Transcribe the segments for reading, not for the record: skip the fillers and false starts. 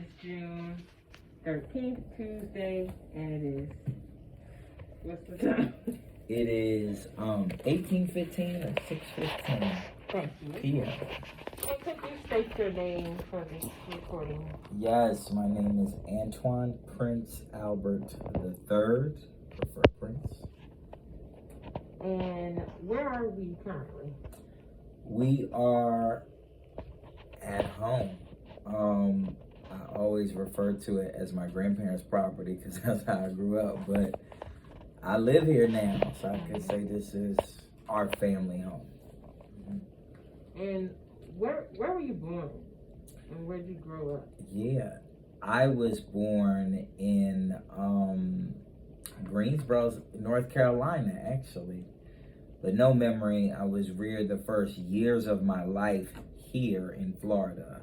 is June 13th, Tuesday, and it is, what's the time? It is 18:15 or 6:15 Thank you. p.m. And could you state your name for this recording? Yes, my name is Antoine Prince Albert III, prefer Prince. And where are we currently? We are at home. I always refer to it as my grandparents' property because that's how I grew up, but I live here now, so I can say this is our family home. And where were you born? And where did you grow up? Yeah, I was born in Greensboro, North Carolina, actually. But no memory. I was reared the first years of my life here in Florida.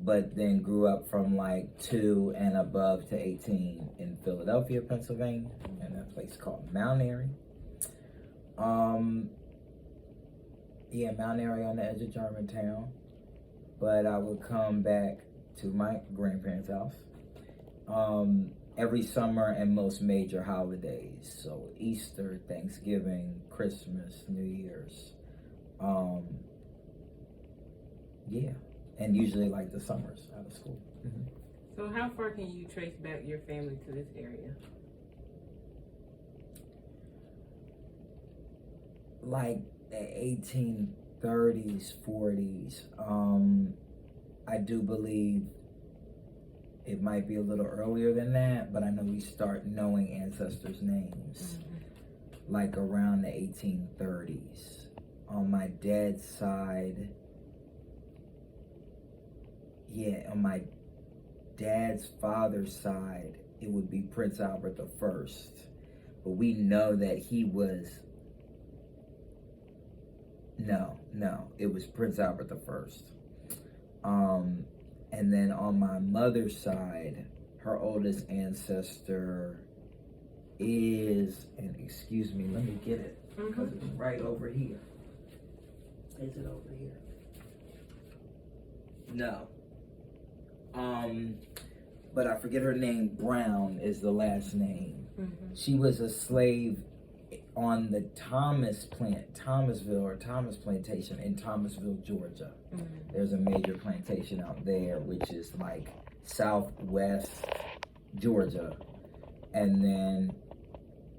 But then grew up from like 2 and above to 18 in Philadelphia, Pennsylvania, in a place called Mount Airy. Mount Airy on the edge of Germantown. But I would come back to my grandparents' house every summer and most major holidays. So Easter, Thanksgiving, Christmas, New Year's. And usually like the summers out of school. Mm-hmm. So how far can you trace back your family to this area? Like the 1830s, 40s. I do believe it might be a little earlier than that, but I know we start knowing ancestors' names like around the 1830s. On my dad's side, on my dad's father's side, it would be Prince Albert I. But we know that he was, it was Prince Albert I. And then on my mother's side, her oldest ancestor is, and excuse me, let me get it, because it's right over here. Is it over here? No. But I forget her name. Brown is the last name. She was a slave on the Thomas plantation in Thomasville, Georgia. There's a major plantation out there, which is like southwest Georgia, and then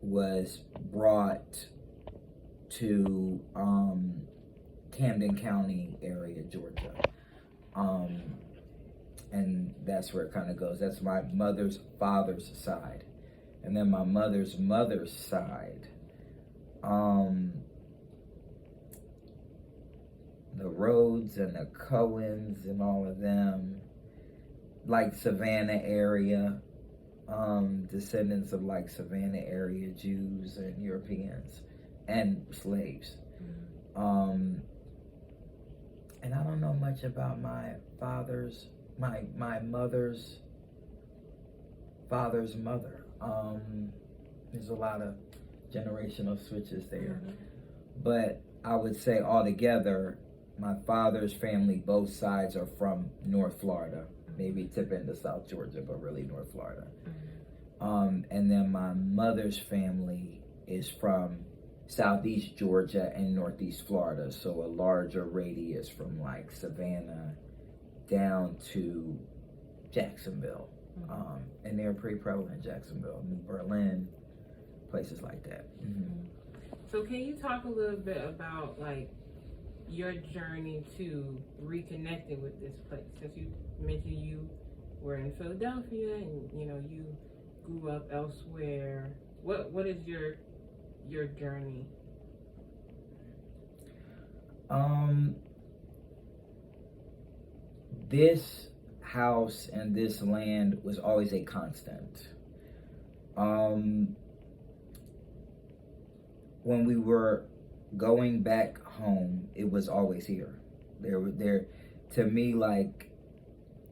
was brought to Camden County area, Georgia. And that's where it kind of goes. That's my mother's father's side. And then my mother's mother's side, the Rhodes and the Cohens and all of them, like Savannah area, descendants of like Savannah area Jews and Europeans and slaves. And I don't know much about my mother's father's mother. There's a lot of generational switches there. But I would say altogether, my father's family, both sides are from North Florida, maybe tip into South Georgia, but really North Florida. And then my mother's family is from Southeast Georgia and Northeast Florida, so a larger radius from like Savannah down to Jacksonville. And they're pretty prevalent in Jacksonville, New Berlin, places like that. So can you talk a little bit about like your journey to reconnecting with this place? Because you mentioned you were in Philadelphia and you grew up elsewhere. What is your journey? This house and this land was always a constant. When we were going back home, it was always here. There to me, like,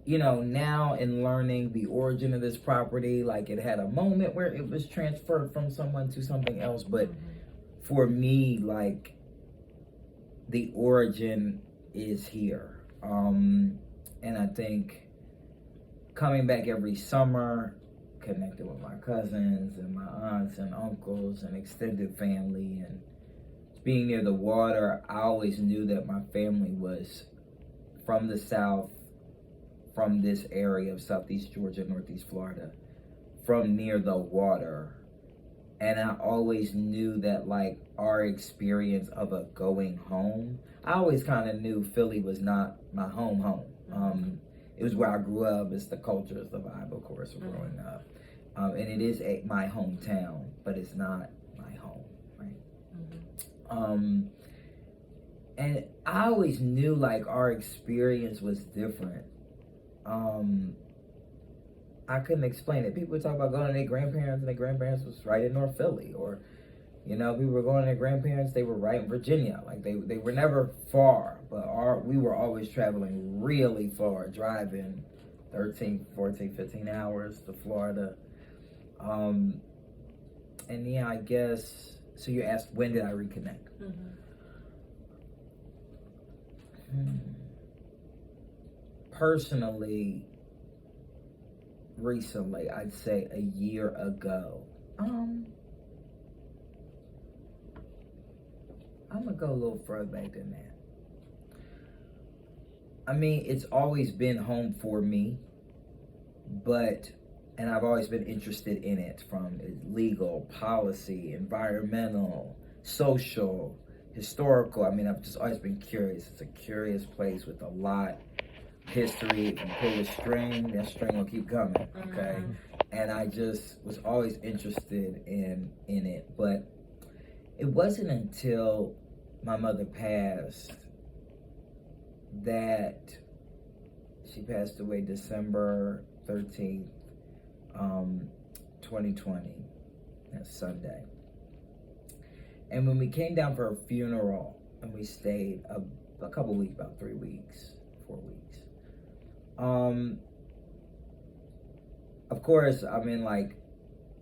now in learning the origin of this property, like it had a moment where it was transferred from someone to something else, but for me, like, the origin is here. And I think coming back every summer, connected with my cousins and my aunts and uncles and extended family, and being near the water, I always knew that my family was from the South, from this area of Southeast Georgia, Northeast Florida, from near the water. And I always knew that, like, our experience of a going home, I always kind of knew Philly was not my home. It was where I grew up. It's the culture, it's the vibe, of course, of growing up. And it is my hometown, but it's not my home, right? And I always knew, like, our experience was different. I couldn't explain it. People would talk about going to their grandparents, and their grandparents was right in North Philly, or, you know, people were going to their grandparents, they were right in Virginia. Like, they were never far, but we were always traveling really far, driving 13, 14, 15 hours to Florida. And yeah, I guess, so you asked, when did I reconnect? Personally, recently, I'd say a year ago. I'm gonna go a little further back than that. I mean, it's always been home for me, and I've always been interested in it, from legal, policy, environmental, social, historical. I mean, I've just always been curious. It's a curious place with a lot of history. If you pull a string, that string will keep coming, okay? And I just was always interested in it. But it wasn't until my mother passed, that she passed away December 13th, 2020, that's Sunday. And when we came down for her funeral, and we stayed a couple weeks, about 3 weeks, 4 weeks. Of course, I mean, like,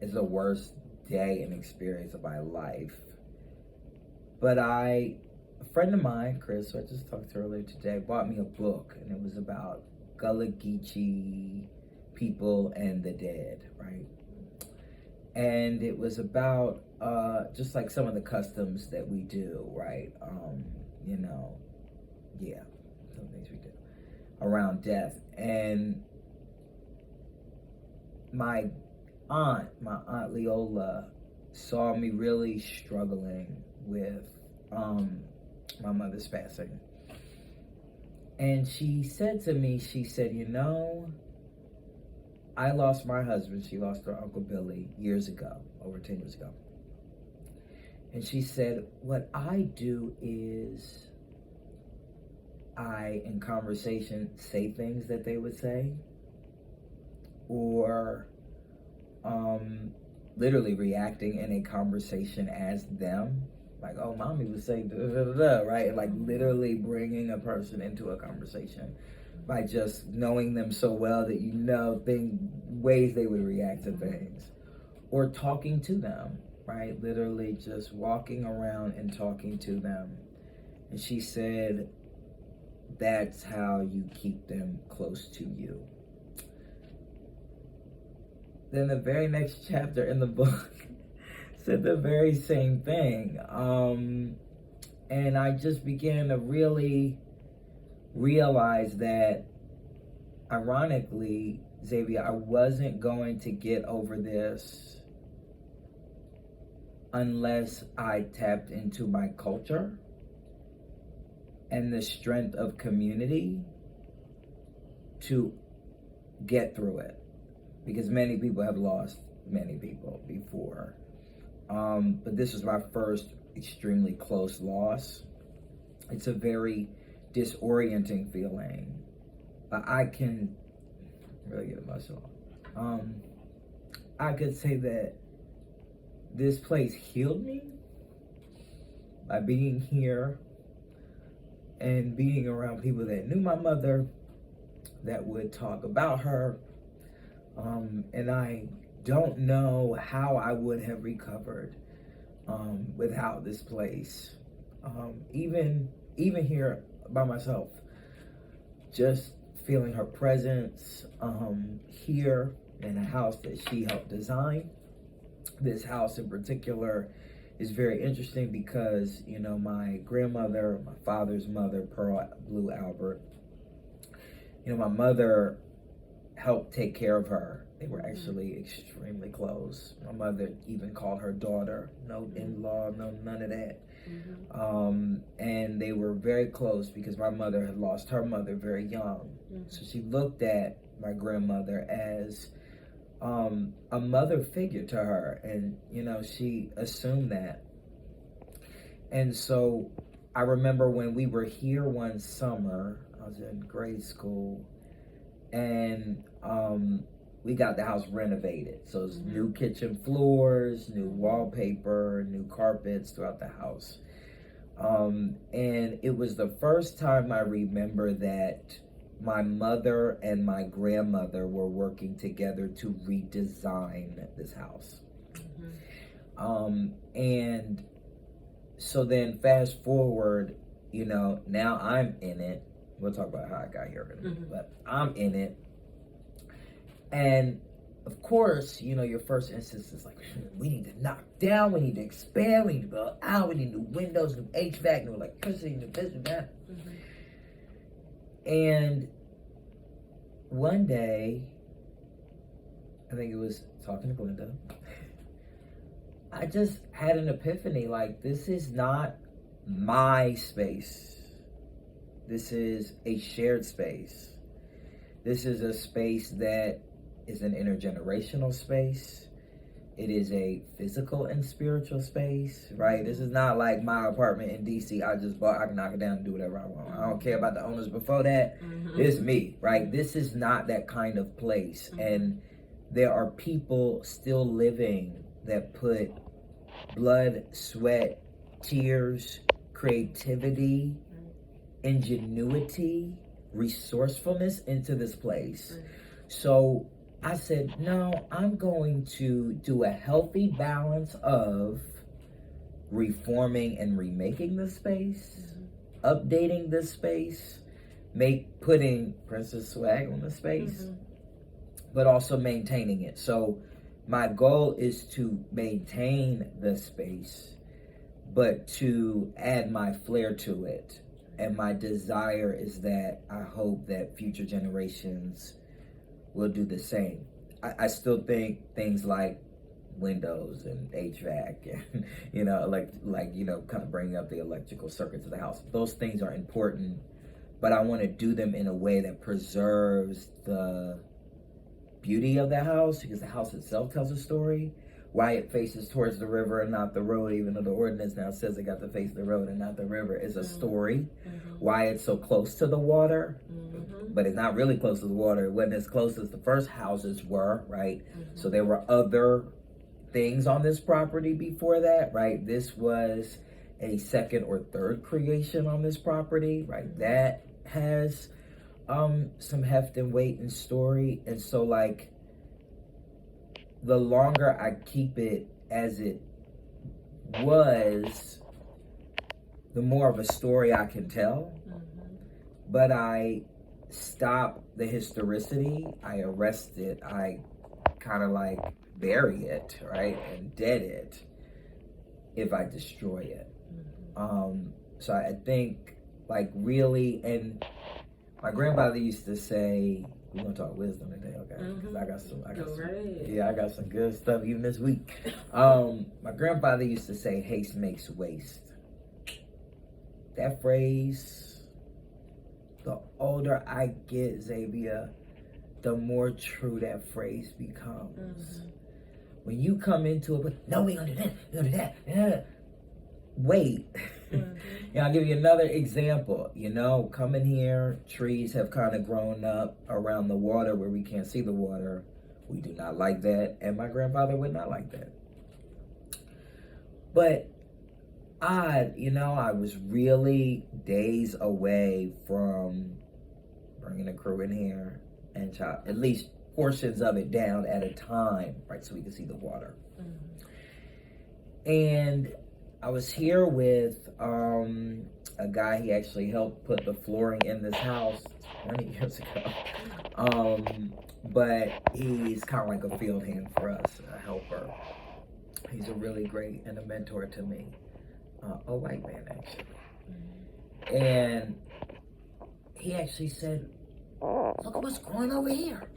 it's the worst day and experience of my life. But a friend of mine, Chris, who I just talked to earlier today, bought me a book, and it was about Gullah Geechee people and the dead, right? And it was about just like some of the customs that we do, right? You know, yeah, some things we do around death. And my aunt Leola, saw me really struggling with my mother's passing. And she said to me, she said, you know, I lost my husband. She lost her Uncle Billy years ago, over 10 years ago. And she said, what I do is I, in conversation, say things that they would say, or literally reacting in a conversation as them. Like, oh, mommy was saying da da da da, right? And like literally bringing a person into a conversation by just knowing them so well that you know ways they would react to things, or talking to them, right? Literally just walking around and talking to them. And she said, that's how you keep them close to you. Then the very next chapter in the book said the very same thing. And I just began to really realize that, ironically, Zavia, I wasn't going to get over this unless I tapped into my culture and the strength of community to get through it. Because many people have lost many people before. But this was my first extremely close loss. It's a very disorienting feeling. But I can really get emotional. I could say that this place healed me by being here and being around people that knew my mother, that would talk about her. And I don't know how I would have recovered without this place. Even here by myself, just feeling her presence here in a house that she helped design. This house in particular is very interesting because, you know, my grandmother, my father's mother, Pearl Blue Albert, you know, my mother helped take care of her. They were actually extremely close. My mother even called her daughter. No in-law, no none of that. And they were very close because my mother had lost her mother very young. So she looked at my grandmother as a mother figure to her, and you know, she assumed that. And so I remember when we were here one summer, I was in grade school, and we got the house renovated. So it's new kitchen floors, new wallpaper, new carpets throughout the house. And it was the first time I remember that my mother and my grandmother were working together to redesign this house. And so then fast forward, you know, now I'm in it. We'll talk about how I got here in a minute, but I'm in it. And of course, you know, your first instance is like, we need to knock down, we need to expand, we need to build out, we need new windows, new HVAC, new electricity, new this and that. And one day, I think it was talking to Glenda, I just had an epiphany, like, this is not my space. This is a shared space. This is a space that is an intergenerational space. It is a physical and spiritual space, right? This is not like my apartment in DC I just bought. I can knock it down and do whatever I want. I don't care about the owners before that. It's me, right? This is not that kind of place. And there are people still living that put blood, sweat, tears, creativity, ingenuity, resourcefulness into this place. So I said, no, I'm going to do a healthy balance of reforming and remaking the space, updating this space, putting Princess Swag on the space, but also maintaining it. So my goal is to maintain the space, but to add my flair to it. And my desire is that I hope that future generations will do the same. I still think things like windows and HVAC and, you know, like, you know, kind of bringing up the electrical circuits of the house. Those things are important, but I want to do them in a way that preserves the beauty of the house, because the house itself tells a story. Why it faces towards the river and not the road, even though the ordinance now says it got to face the road and not the river, is a story. Why it's so close to the water, but it's not really close to the water. It wasn't as close as the first houses were, right? So there were other things on this property before that, right? This was a second or third creation on this property, right? That has some heft and weight and story. And so, like, the longer I keep it as it was, the more of a story I can tell. But I stop the historicity, I arrest it, I kind of like bury it, right? And dead it if I destroy it. So I think, like, really, and my grandfather used to say, we're gonna talk wisdom today, okay? Because I got some good stuff even this week. My grandfather used to say, haste makes waste. That phrase, the older I get, Zavia, the more true that phrase becomes. When you come into it, but no, we gonna do this, we gonna do that. Yeah. Wait. Yeah, I'll give you another example. You know, coming here, trees have kind of grown up around the water where we can't see the water. We do not like that, and my grandfather would not like that. But I was really days away from bringing a crew in here and chop at least portions of it down at a time, right, so we could see the water. And I was here with a guy. He actually helped put the flooring in this house 20 years ago. But he's kind of like a field hand for us, a helper. He's a really great and a mentor to me. A white man, actually. And he actually said, look at what's growing over here.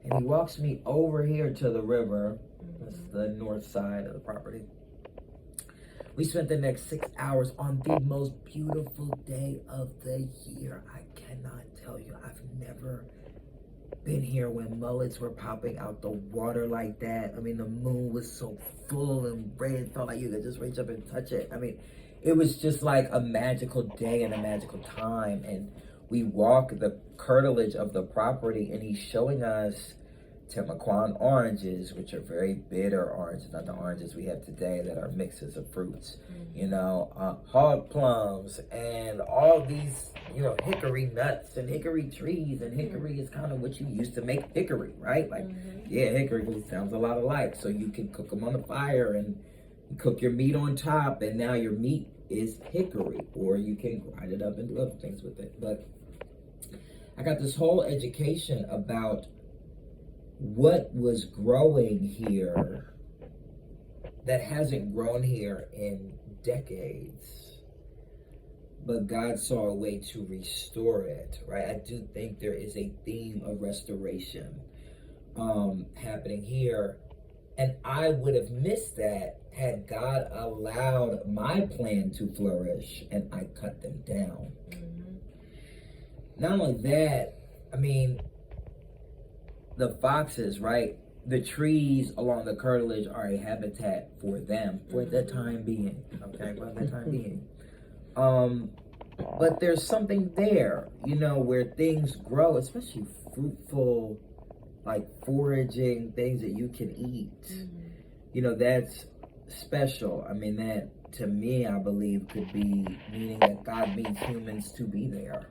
And he walks me over here to the river. That's the north side of the property. We spent the next 6 hours on the most beautiful day of the year. I cannot tell you, I've never been here when mullets were popping out the water like that. I mean, the moon was so full and red, it felt like you could just reach up and touch it. I mean, it was just like a magical day and a magical time. And we walk the curtilage of the property, and he's showing us Timaquan oranges, which are very bitter oranges, not the oranges we have today that are mixes of fruits, you know, hog plums and all these, you know, hickory nuts and hickory trees. And hickory is kind of what you used to make hickory, right? Like, yeah, hickory sounds a lot alike. So you can cook them on the fire and cook your meat on top, and now your meat is hickory, or you can grind it up and do other things with it. But I got this whole education about what was growing here that hasn't grown here in decades, but God saw a way to restore it, right? I do think there is a theme of restoration happening here, and I would have missed that had God allowed my plan to flourish and I cut them down. Not only that, I mean, the foxes, right? The trees along the curtilage are a habitat for them for the time being. Okay, for the time being. But there's something there, you know, where things grow, especially fruitful, like foraging things that you can eat. You know, that's special. I mean, that to me, I believe, could be meaning that God means humans to be there.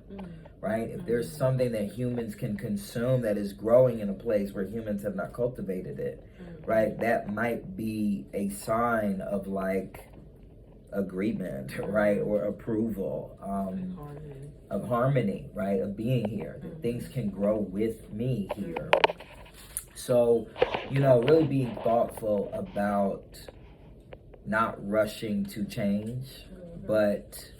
Right? If there's something that humans can consume that is growing in a place where humans have not cultivated it, right? That might be a sign of like agreement, right? Or approval, of harmony, right? Of being here. That things can grow with me here. So, you know, really being thoughtful about not rushing to change, but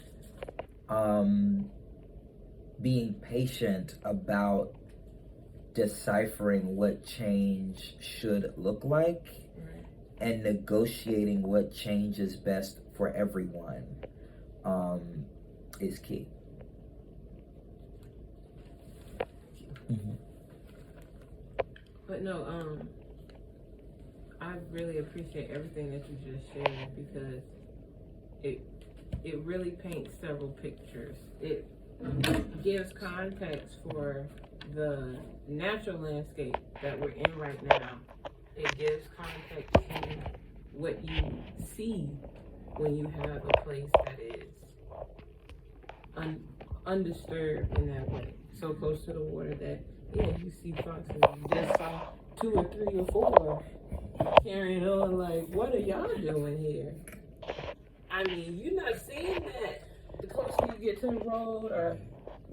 being patient about deciphering what change should look like, and negotiating what change is best for everyone is key. But no, I really appreciate everything that you just shared, because it really paints several pictures. It gives context for the natural landscape that we're in right now. It gives context to what you see when you have a place that is undisturbed in that way, so close to the water that, yeah, you see foxes. You just saw 2 or 3 or 4 carrying on like, what are y'all doing here? I mean, you're not seeing that the closer you get to the road, or,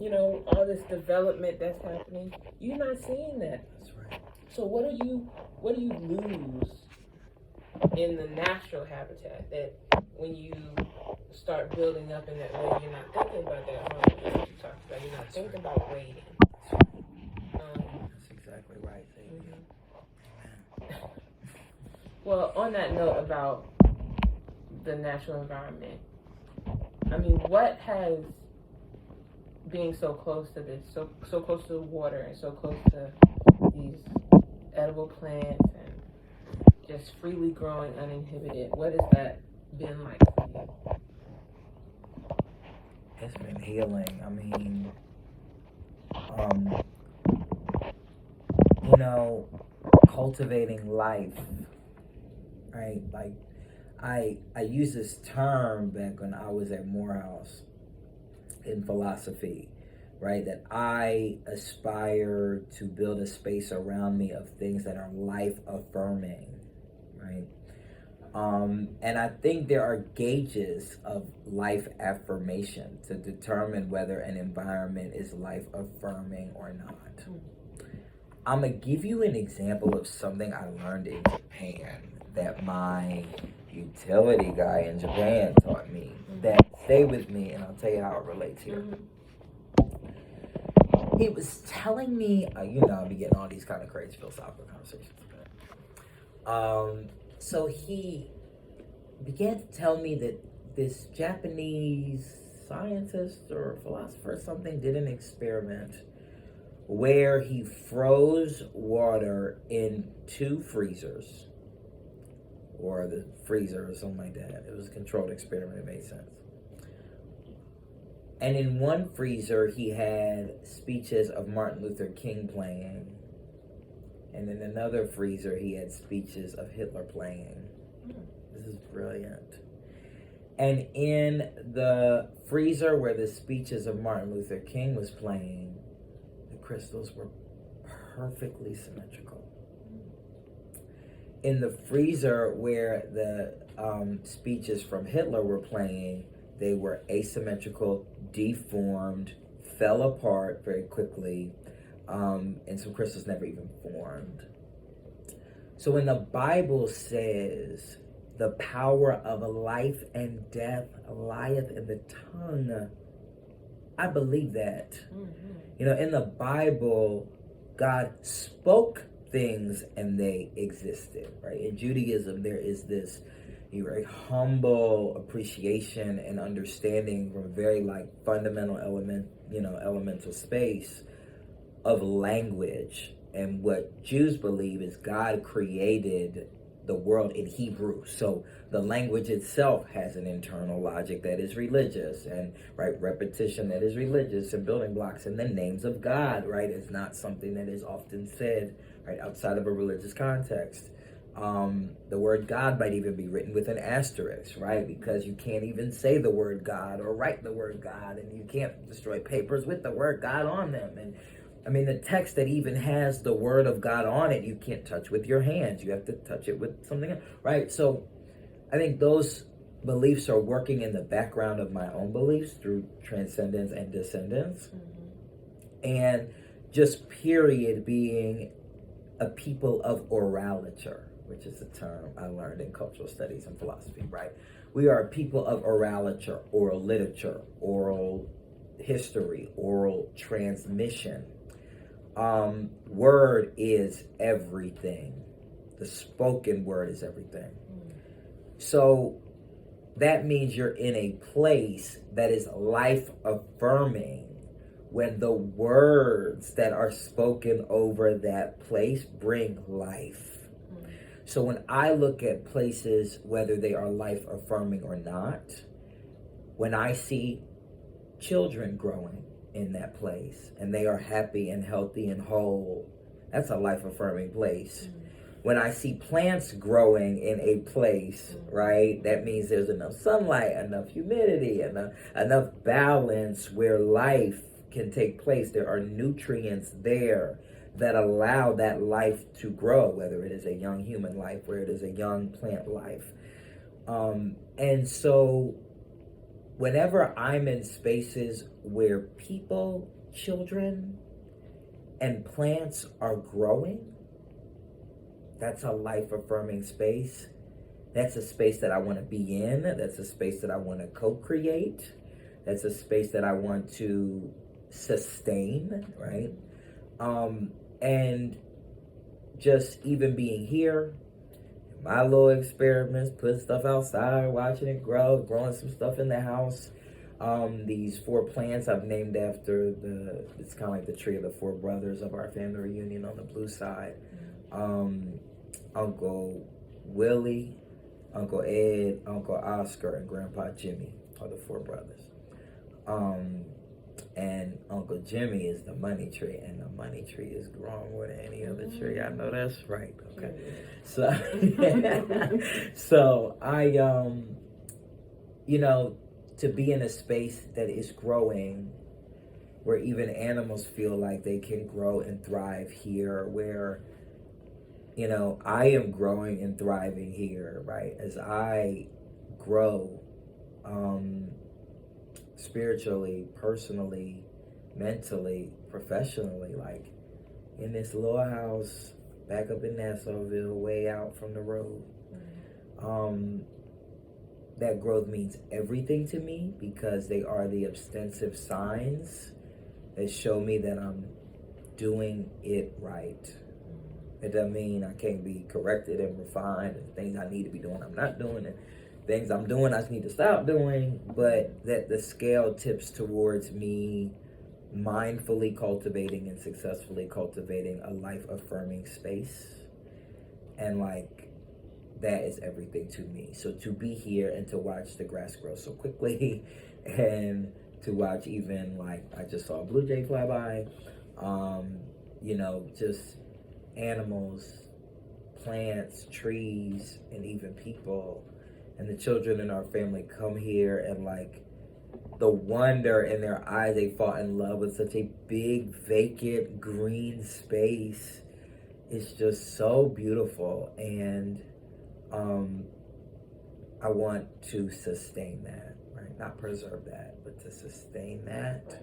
you know, all this development that's happening. You're not seeing that. That's right. So what do you lose in the natural habitat, that when you start building up in that way, you're not thinking about that home that you talked about. You're not thinking about waiting. That's exactly right. Well, on that note about the natural environment, I mean, what has being so close to this, so close to the water, and so close to these edible plants and just freely growing uninhibited, what has that been like for you? It's been healing. I mean, you know, cultivating life, right? Like, I used this term back when I was at Morehouse in philosophy, right? That I aspire to build a space around me of things that are life affirming, right? And I think there are gauges of life affirmation to determine whether an environment is life affirming or not. I'm going to give you an example of something I learned in Japan that my utility guy in Japan taught me that stayed with me, and I'll tell you how it relates here. He was telling me, I'll be getting all these kind of crazy philosophical conversations. So he began to tell me that this Japanese scientist or philosopher or something did an experiment where he froze water in 2 freezers, or the freezer or something like that. It was a controlled experiment, it made sense. And in one freezer, he had speeches of Martin Luther King playing. And in another freezer, he had speeches of Hitler playing. This is brilliant. And in the freezer where the speeches of Martin Luther King was playing, the crystals were perfectly symmetrical. In the freezer where the speeches from Hitler were playing, they were asymmetrical, deformed, fell apart very quickly, and some crystals never even formed. So when the Bible says the power of life and death lieth in the tongue, I believe that. In the Bible, God spoke things and they existed, right? In Judaism, there is this very humble appreciation and understanding from a very fundamental elemental space of language. And what Jews believe is God created the world in Hebrew. So the language itself has an internal logic that is religious, and repetition that is religious, and building blocks, and the names of God, is not something that is often said outside of a religious context. The word God might even be written with an asterisk, because you can't even say the word God or write the word God, and you can't destroy papers with the word God on them. And the text that even has the word of God on it, you can't touch with your hands. You have to touch it with something else, right? So I think those beliefs are working in the background of my own beliefs through transcendence and descendance. And just period being a people of oraliture, which is a term I learned in cultural studies and philosophy, right? We are a people of oraliture, oral literature, oral history, oral transmission. Word is everything. The spoken word is everything. So that means you're in a place that is life affirming when the words that are spoken over that place bring life. So when I look at places, whether they are life affirming or not, when I see children growing in that place and they are happy and healthy and whole, that's a life affirming place. When I see plants growing in a place, that means there's enough sunlight, enough humidity, enough balance where life can take place. There are nutrients there that allow that life to grow, whether it is a young human life or it is a young plant life. And so whenever I'm in spaces where people, children, and plants are growing, that's a life-affirming space. That's a space that I want to be in. That's a space that I want to co-create. That's a space that I want to sustain, right? And just even being here, my little experiments, putting stuff outside, watching it grow, growing some stuff in the house. These 4 plants I've named after it's kind of like the tree of the 4 brothers of our family reunion on the blue side. Uncle Willie, Uncle Ed, Uncle Oscar, and Grandpa Jimmy are the 4 brothers. And Uncle Jimmy is the money tree, and the money tree is growing more than any other tree. I know that's right. Okay. So, so I, to be in a space that is growing, where even animals feel like they can grow and thrive here, where, I am growing and thriving here, right? As I grow, spiritually, personally, mentally, professionally, like in this little house back up in Nassauville, way out from the road. That growth means everything to me because they are the ostensive signs that show me that I'm doing it right. It doesn't mean I can't be corrected and refined, and things I need to be doing I'm not doing, and things I'm doing I just need to stop doing, but that the scale tips towards me mindfully cultivating and successfully cultivating a life affirming space. And like, that is everything to me. So to be here and to watch the grass grow so quickly and to watch, even like I just saw a blue jay fly by, just animals, plants, trees, and even people, and the children in our family come here, and like the wonder in their eyes, they fall in love with such a big vacant green space. It's just so beautiful, and I want to sustain that, right? Not preserve that, but to sustain that.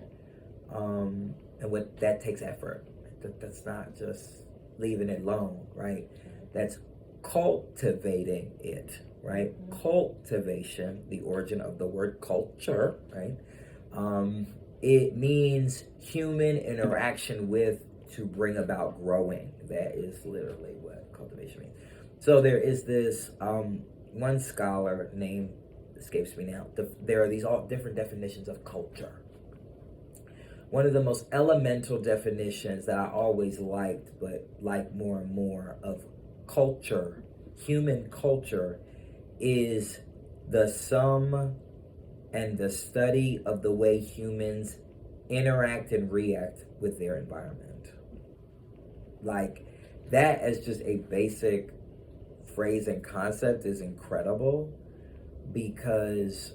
And what that takes effort. That's not just leaving it alone, right? That's cultivating it, right? Cultivation, the origin of the word culture, right? It means human interaction with, to bring about growing. That is literally what cultivation means. So there is this one scholar, name escapes me now. There are these all different definitions of culture. One of the most elemental definitions that I always liked, but like more and more, of culture, human culture, is the sum and the study of the way humans interact and react with their environment. Like, that as just a basic phrase and concept is incredible because,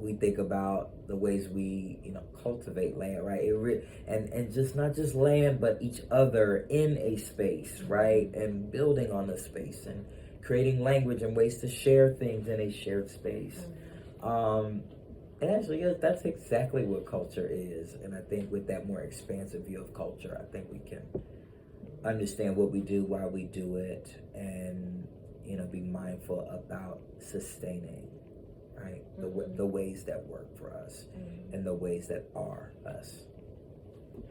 we think about the ways we, cultivate land, right? And just not just land, but each other in a space, right? And building on the space and creating language and ways to share things in a shared space. And actually, that's exactly what culture is. And I think with that more expansive view of culture, I think we can understand what we do, why we do it, and, be mindful about sustaining, right? The ways that work for us and the ways that are us.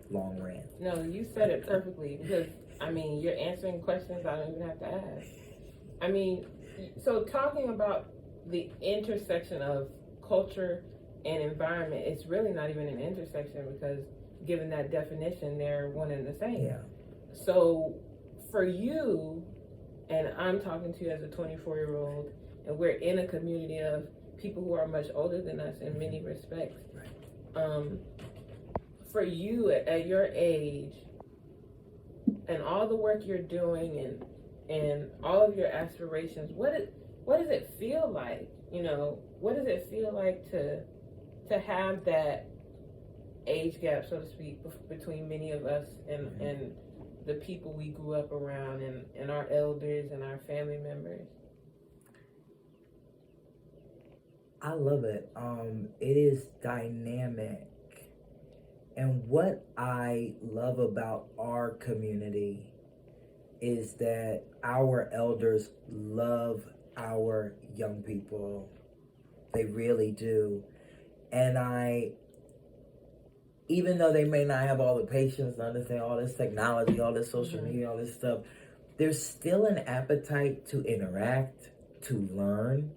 Long rant. No, you said it perfectly because, you're answering questions I don't even have to ask. So talking about the intersection of culture and environment, it's really not even an intersection because given that definition, they're one and the same. Yeah. So for you, and I'm talking to you as a 24-year-old, and we're in a community of people who are much older than us in many respects. Right. For you at your age and all the work you're doing and all of your aspirations, what does it feel like? What does it feel like to have that age gap, so to speak, between many of us and the people we grew up around and our elders and our family members? I love it. It is dynamic. And what I love about our community is that our elders love our young people. They really do. And even though they may not have all the patience to understand all this technology, all this social media, all this stuff, there's still an appetite to interact, to learn.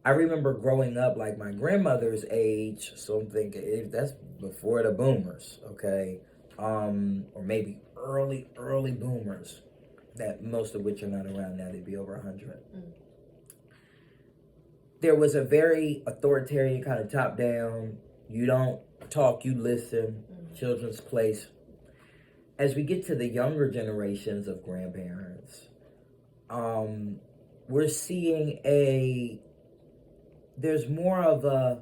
I remember growing up like my grandmother's age, so I'm thinking that's before the boomers, okay? Or maybe early boomers, that most of which are not around now, they'd be over 100. There was a very authoritarian kind of top-down, you don't talk, you listen, children's place. As we get to the younger generations of grandparents, we're seeing there's more of a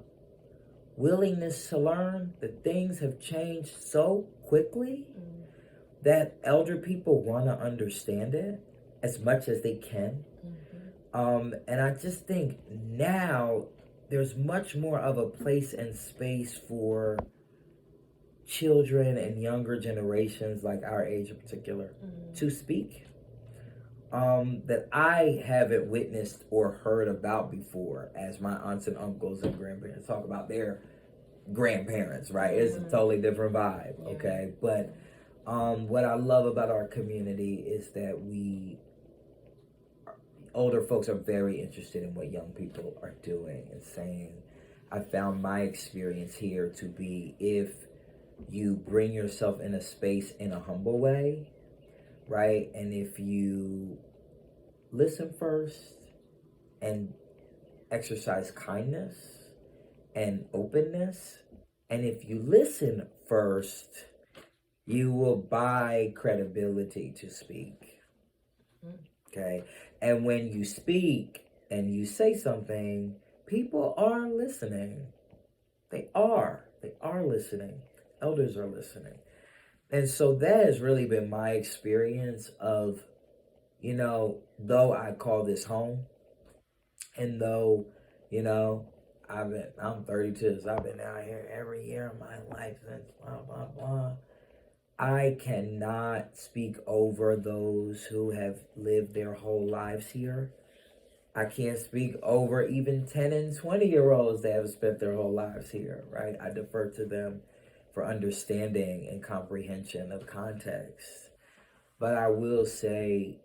willingness to learn that things have changed so quickly that elder people want to understand it as much as they can. And I just think now there's much more of a place and space for children and younger generations, like our age in particular, to speak. That I haven't witnessed or heard about before, as my aunts and uncles and grandparents talk about their grandparents, right? It's a totally different vibe, okay? But what I love about our community is that older folks are very interested in what young people are doing and saying. I found my experience here to be, if you bring yourself in a space in a humble way, right? And if you listen first and exercise kindness and openness, and if you listen first, you will buy credibility to speak. Okay? And when you speak and you say something, people are listening. They are listening. Elders are listening. And so that has really been my experience of, though I call this home, and though, I'm 32, so I've been out here every year of my life since blah, blah, blah. I cannot speak over those who have lived their whole lives here. I can't speak over even 10 and 20-year-olds that have spent their whole lives here, right? I defer to them for understanding and comprehension of context. But I will say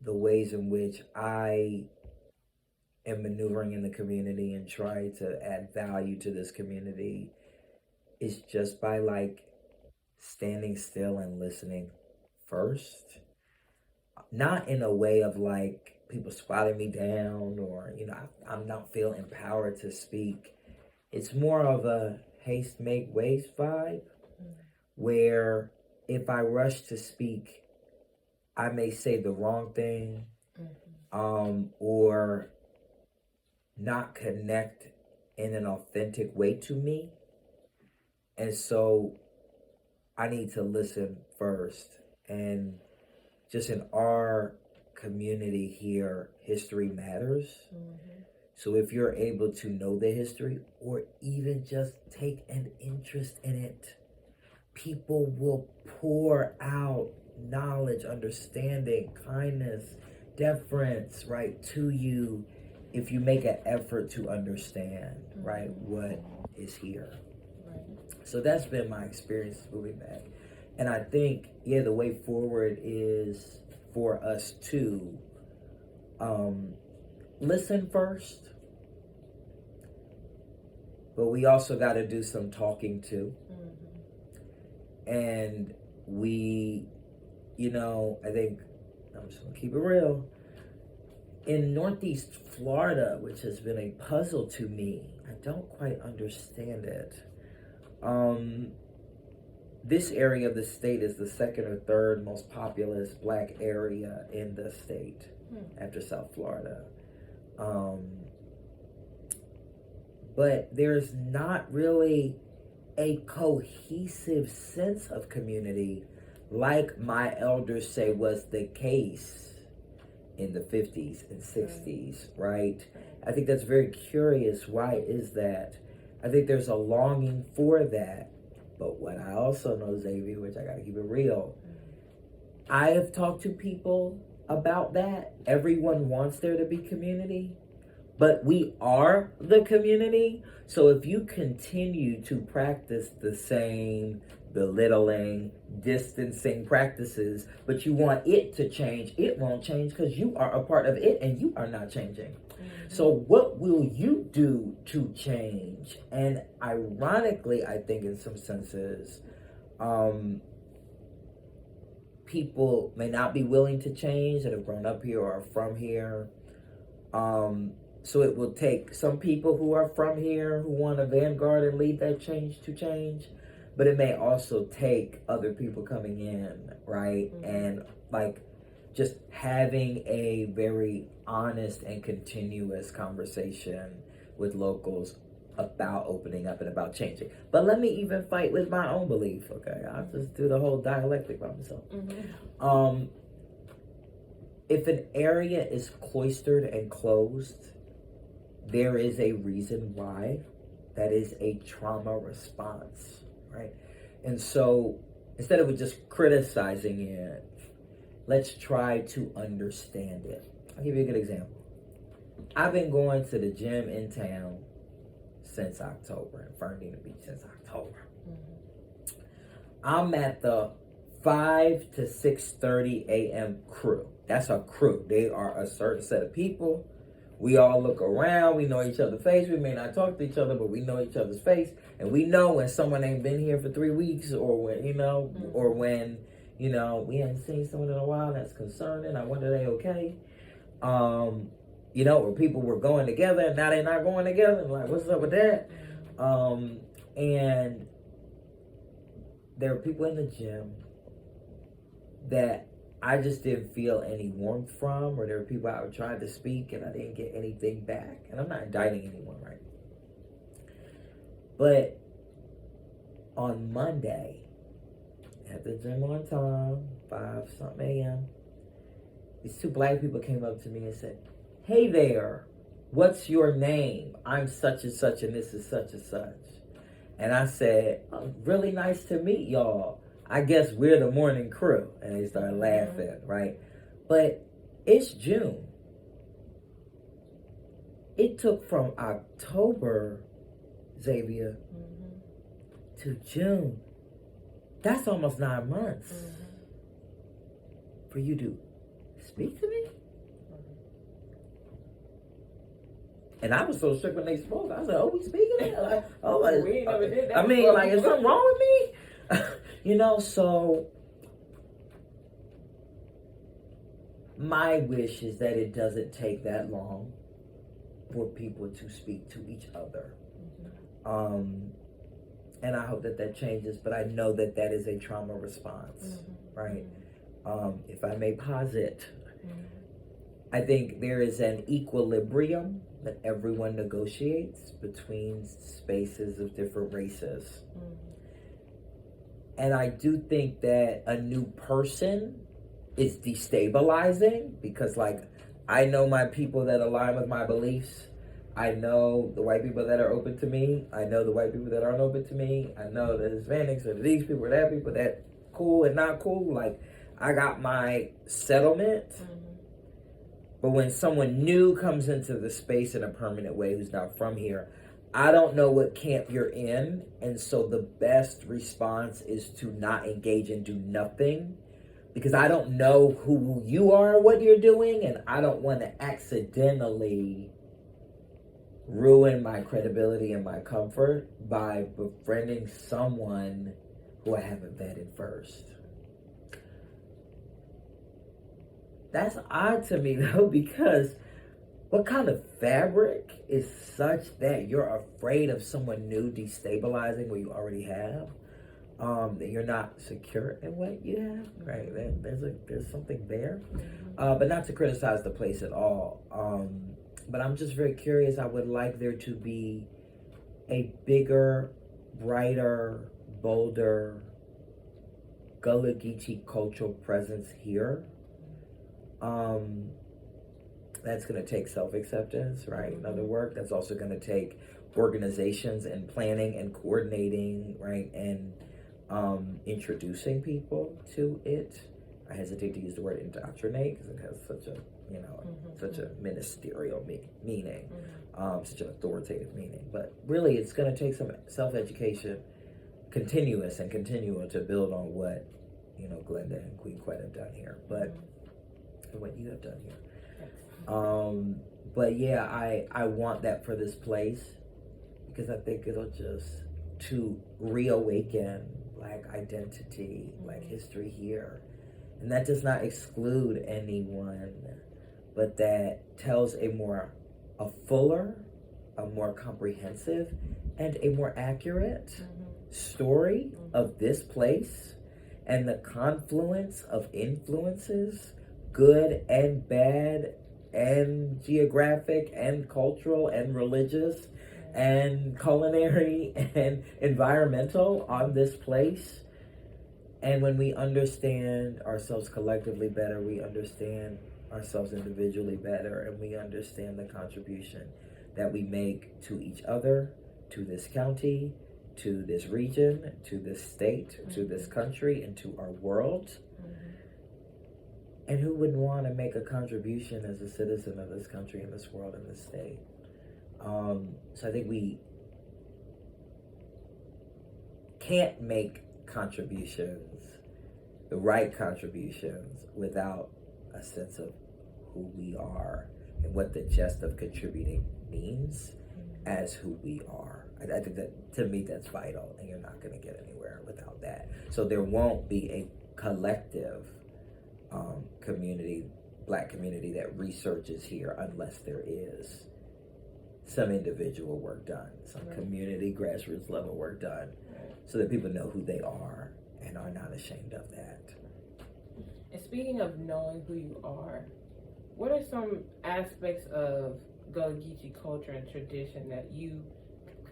the ways in which I am maneuvering in the community and try to add value to this community is just by standing still and listening first. Not in a way of people squatting me down or, I'm not feeling empowered to speak. It's more of a haste, make, waste vibe where if I rush to speak, I may say the wrong thing or not connect in an authentic way to me. And so I need to listen first. And just in our community here, history matters. So if you're able to know the history or even just take an interest in it, people will pour out knowledge, understanding, kindness, deference, right, to you if you make an effort to understand, right, what is here. So that's been my experience moving back. And I think, the way forward is for us to listen first, but we also got to do some talking too. And we, I think, I'm just going to keep it real. In Northeast Florida, which has been a puzzle to me, I don't quite understand it. This area of the state is the second or third most populous Black area in the state after South Florida. But there's not really a cohesive sense of community like my elders say was the case in the 50s and 60s, right? I think that's very curious. Why is that? I think there's a longing for that. But what I also know, Zavia, which I got to keep it real, I have talked to people about that. Everyone wants there to be community, but we are the community. So if you continue to practice the same belittling, distancing practices, but you want it to change, it won't change because you are a part of it and you are not changing. So what will you do to change? And ironically, I think in some senses, people may not be willing to change that have grown up here or are from here. So it will take some people who are from here who want to vanguard and lead that change to change. But it may also take other people coming in, right? And just having a very honest and continuous conversation with locals about opening up and about changing. But let me even fight with my own belief, okay? I'll just do the whole dialectic by myself. If an area is cloistered and closed, there is a reason why. That is a trauma response, right? And so instead of just criticizing it, let's try to understand it. I'll give you a good example. I've been going to the gym in town since October, in Fernandina Beach since October. I'm at the 5 to 6:30 a.m. crew. That's a crew. They are a certain set of people. We all look around. We know each other's face. We may not talk to each other, but we know each other's face. And we know when someone ain't been here for 3 weeks, or when, or when, we haven't seen someone in a while. That's concerning. I wonder they okay. Or people were going together and now they're not going together. I'm like, what's up with that? And there are people in the gym that I just didn't feel any warmth from, or there were people I tried to speak and I didn't get anything back. And I'm not indicting anyone, right? But on Monday, at the gym on time, 5-something a.m., these 2 black people came up to me and said, "Hey there, what's your name? I'm such and such and this is such and such." And I said, "Oh, really nice to meet y'all. I guess we're the morning crew." And they started laughing, right? But it's June. It took from October, Zavia, to June. That's almost 9 months for you to speak to me. And I was so shook when they spoke. I said, "Oh, we speaking?" Like, oh, we ain't never did that. I mean, like, is something wrong with me? So my wish is that it doesn't take that long for people to speak to each other. And I hope that changes, but I know that is a trauma response, right? If I may posit, I think there is an equilibrium that everyone negotiates between spaces of different races. And I do think that a new person is destabilizing because, like, I know my people that align with my beliefs. I know the white people that are open to me. I know the white people that aren't open to me. I know the Hispanics or these people or that people that cool and not cool. Like, I got my settlement. But when someone new comes into the space in a permanent way who's not from here, I don't know what camp you're in. And so the best response is to not engage and do nothing. Because I don't know who you are or what you're doing. And I don't want to accidentally ruin my credibility and my comfort by befriending someone who I haven't vetted first. That's odd to me, though, because what kind of fabric is such that you're afraid of someone new destabilizing what you already have? That you're not secure in what you have, right? There's something there, but not to criticize the place at all. But I'm just very curious. I would like there to be a bigger, brighter, bolder Gullah Geechee cultural presence here. That's going to take self-acceptance, right? Another work. That's also going to take organizations and planning and coordinating, right? And introducing people to it. I hesitate to use the word indoctrinate because it has such a, such a ministerial meaning, such an authoritative meaning. But really, it's going to take some self-education, continuous and continual, to build on what, Glenda and Queen Quet have done here. But what you have done here. But yeah, I want that for this place because I think it'll just to reawaken Black identity, Black history here. And that does not exclude anyone, but that tells a fuller, a more comprehensive, and a more accurate story of this place and the confluence of influences, good and bad, and geographic and cultural and religious and culinary and environmental on this place. And when we understand ourselves collectively better, we understand ourselves individually better, and we understand the contribution that we make to each other, to this county, to this region, to this state, to this country, and to our world. And who wouldn't want to make a contribution as a citizen of this country and this world and this state? So I think we can't make contributions, the right contributions, without a sense of who we are and what the gist of contributing means as who we are. I think that, to me, that's vital, and you're not going to get anywhere without that. So there won't be a collective community, Black community, that researches here unless there is some individual work done, some community grassroots level work done, so that people know who they are and are not ashamed of that. And speaking of knowing who you are, what are some aspects of Gullah Geechee culture and tradition that you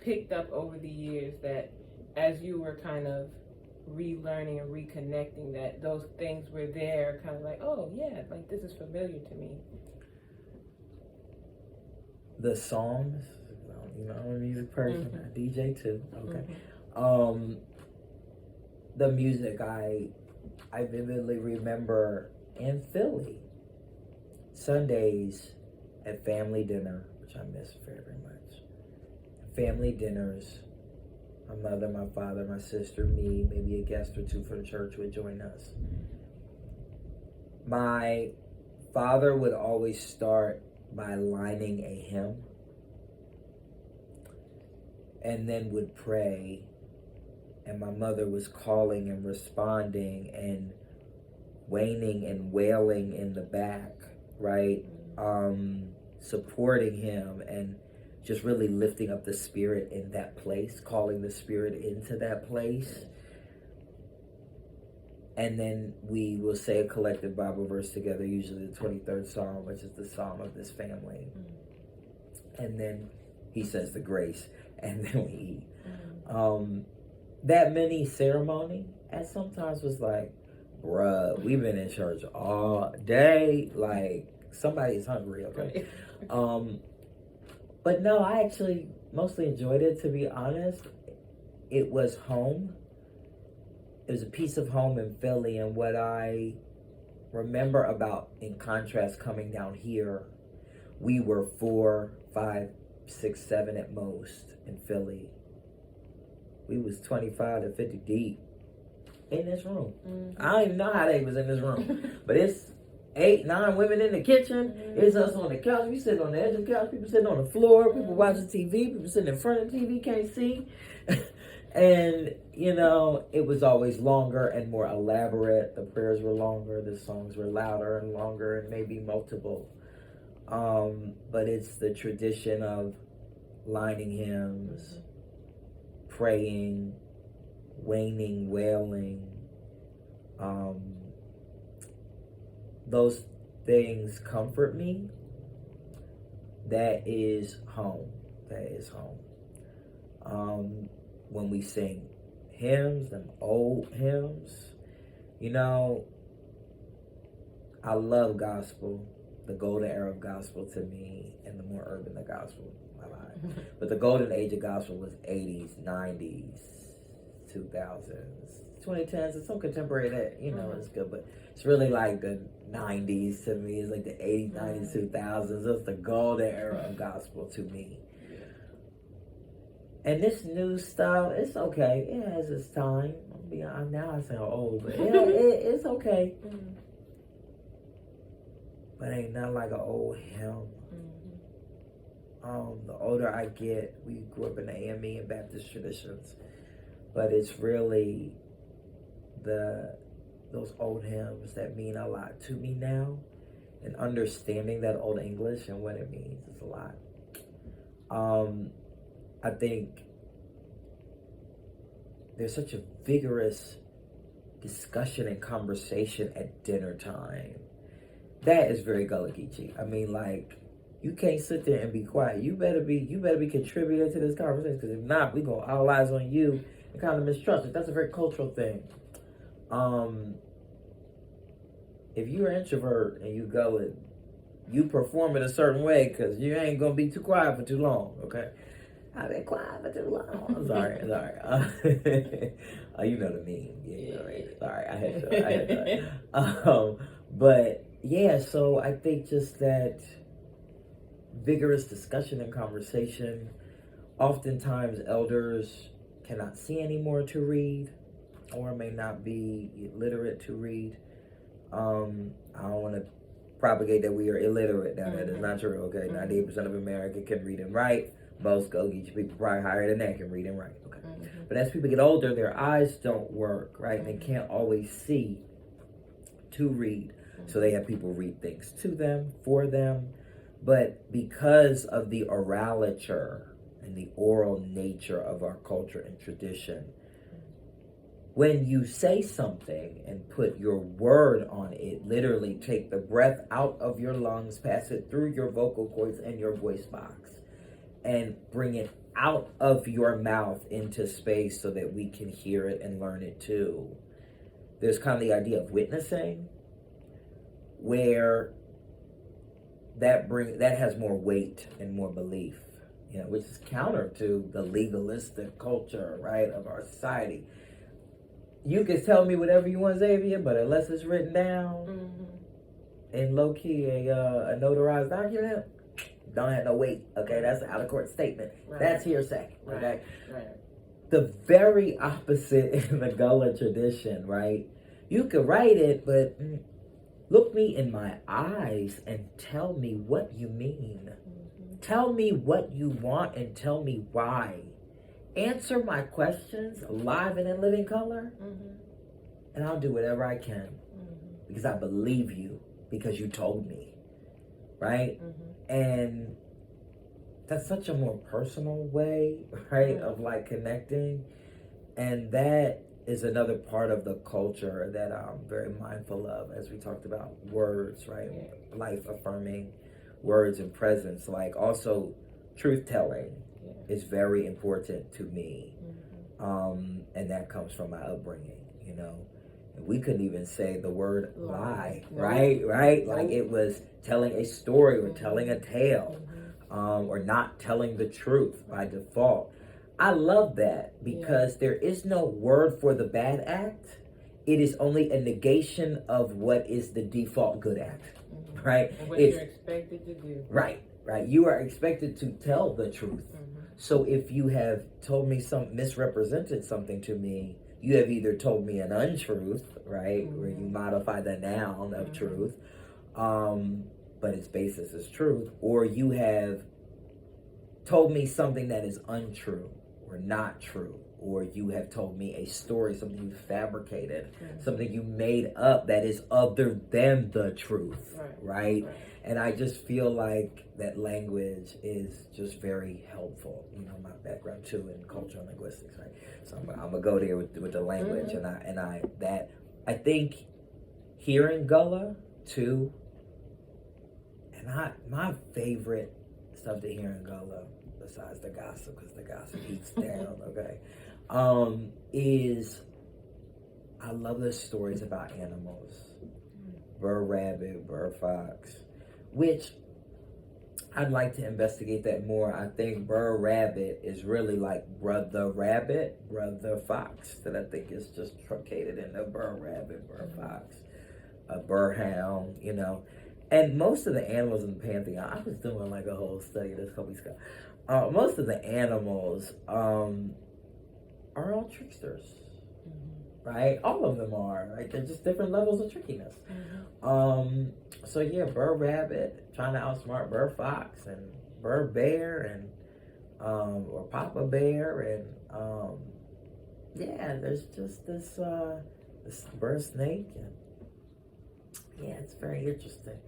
picked up over the years that, as you were kind of relearning and reconnecting, that those things were there, kind of like, oh yeah, like this is familiar to me? The songs, you know, I'm a music person, I DJ too, okay. The music, I vividly remember in Philly, Sundays at family dinner, which I miss very, very much. Family dinners, my mother, my father, my sister, me, maybe a guest or two from the church would join us. My father would always start by lining a hymn and then would pray, and my mother was calling and responding and wailing and wailing in the back, right? Supporting him and just really lifting up the spirit in that place, calling the spirit into that place. And then we will say a collective Bible verse together, usually the 23rd Psalm, which is the Psalm of this family. And then he says the grace, and then we eat. That mini ceremony, and sometimes was like, bruh, we've been in church all day, like somebody's hungry, okay? But no, I actually mostly enjoyed it, to be honest. It was home. It was a piece of home in Philly, and what I remember about, in contrast, coming down here, we were 4, 5, 6, 7 at most in Philly. We was 25 to 50 deep in this room. I don't even know how they was in this room, but it's 8, 9 women in the kitchen. It's us on the couch. We sitting on the edge of the couch. People sitting on the floor. People watching TV. People sitting in front of the TV, can't see. And, you know, it was always longer and more elaborate. The prayers were longer. The songs were louder and longer and maybe multiple. But it's the tradition of lining hymns, praying, wailing, wailing. Those things comfort me. That is home. That is home. When we sing hymns, them old hymns, you know, I love gospel, the golden era of gospel to me, and the more urban the gospel, I lied. But the golden age of gospel was 80s, 90s, 2000s, 2010s, and some contemporary that, you know, is good, but it's really like the 90s to me. It's like the 80s, 90s, 2000s. That's the golden era of gospel to me. And this new stuff, it's okay. It has its time. Now I sound old, but it's okay. But ain't nothing like an old hymn. The older I get, we grew up in the AME and Baptist traditions, but it's really those old hymns that mean a lot to me now, and understanding that old English and what it means is a lot. I think there's such a vigorous discussion and conversation at dinner time. That is very Gullah Geechee. I mean, like, you can't sit there and be quiet. You better be contributing to this conversation, because if not, we gonna all eyes on you and kind of mistrust it. That's a very cultural thing. If you're an introvert and you go and you perform in a certain way, because you ain't gonna be too quiet for too long, okay? I've been quiet for too long. I'm sorry. You know what I mean. Yeah, right. Sorry, I had to. But yeah, so I think just that vigorous discussion and conversation. Oftentimes, elders cannot see anymore to read, or may not be literate to read. I don't want to propagate that we are illiterate. Now, that is not true. Okay, 98% of America can read and write. Most Go-Geek people probably higher than that can read and write. Okay, but as people get older, their eyes don't work, right? And they can't always see to read. So they have people read things to them, for them. But because of the oralature and the oral nature of our culture and tradition, when you say something and put your word on it, literally take the breath out of your lungs, pass it through your vocal cords and your voice box, and bring it out of your mouth into space so that we can hear it and learn it too. There's kind of the idea of witnessing, where that has more weight and more belief, which is counter to the legalistic culture, right, of our society. You can tell me whatever you want, Zavia, but unless it's written down in low key a notarized document, don't have no weight. Okay, that's an out of court statement. Right. That's hearsay. Okay, right. The very opposite in the Gullah tradition, right? You could write it, but look me in my eyes and tell me what you mean. Tell me what you want and tell me why. Answer my questions live and in living color, and I'll do whatever I can because I believe you, because you told me, right? And that's such a more personal way, right, of like connecting. And that is another part of the culture that I'm very mindful of, as we talked about words, right? Life affirming words and presence. Like also truth telling is very important to me. And that comes from my upbringing, We couldn't even say the word lie, right? Like it was telling a story or telling a tale, or not telling the truth by default. I love that because there is no word for the bad act. It is only a negation of what is the default good act, right? And what you're expected to do. Right. You are expected to tell the truth. So if you have told me misrepresented something to me, you have either told me an untruth, right, where you modify the noun of truth, but its basis is truth, or you have told me something that is untrue or not true, or you have told me a story, something you fabricated, something you made up that is other than the truth, right? And I just feel like that language is just very helpful. My background too in culture and linguistics, right? So I'm gonna go there with the language, and I think hearing Gullah too, and my favorite stuff to hear in Gullah, besides the gossip, because the gossip eats down, okay, is I love the stories about animals, Burr rabbit, Burr fox, which I'd like to investigate that more. I think Burr rabbit is really like brother rabbit, brother fox, that I think is just truncated into Burr rabbit, Burr fox, a burr hound, And most of the animals in the pantheon, I was doing like a whole study of this a couple weeks ago. Most of the animals are all tricksters, right? All of them are, right? They're just different levels of trickiness. So yeah, Burr rabbit trying to outsmart Burr fox and Burr bear and or Papa bear, and there's just this Burr snake, and it's very interesting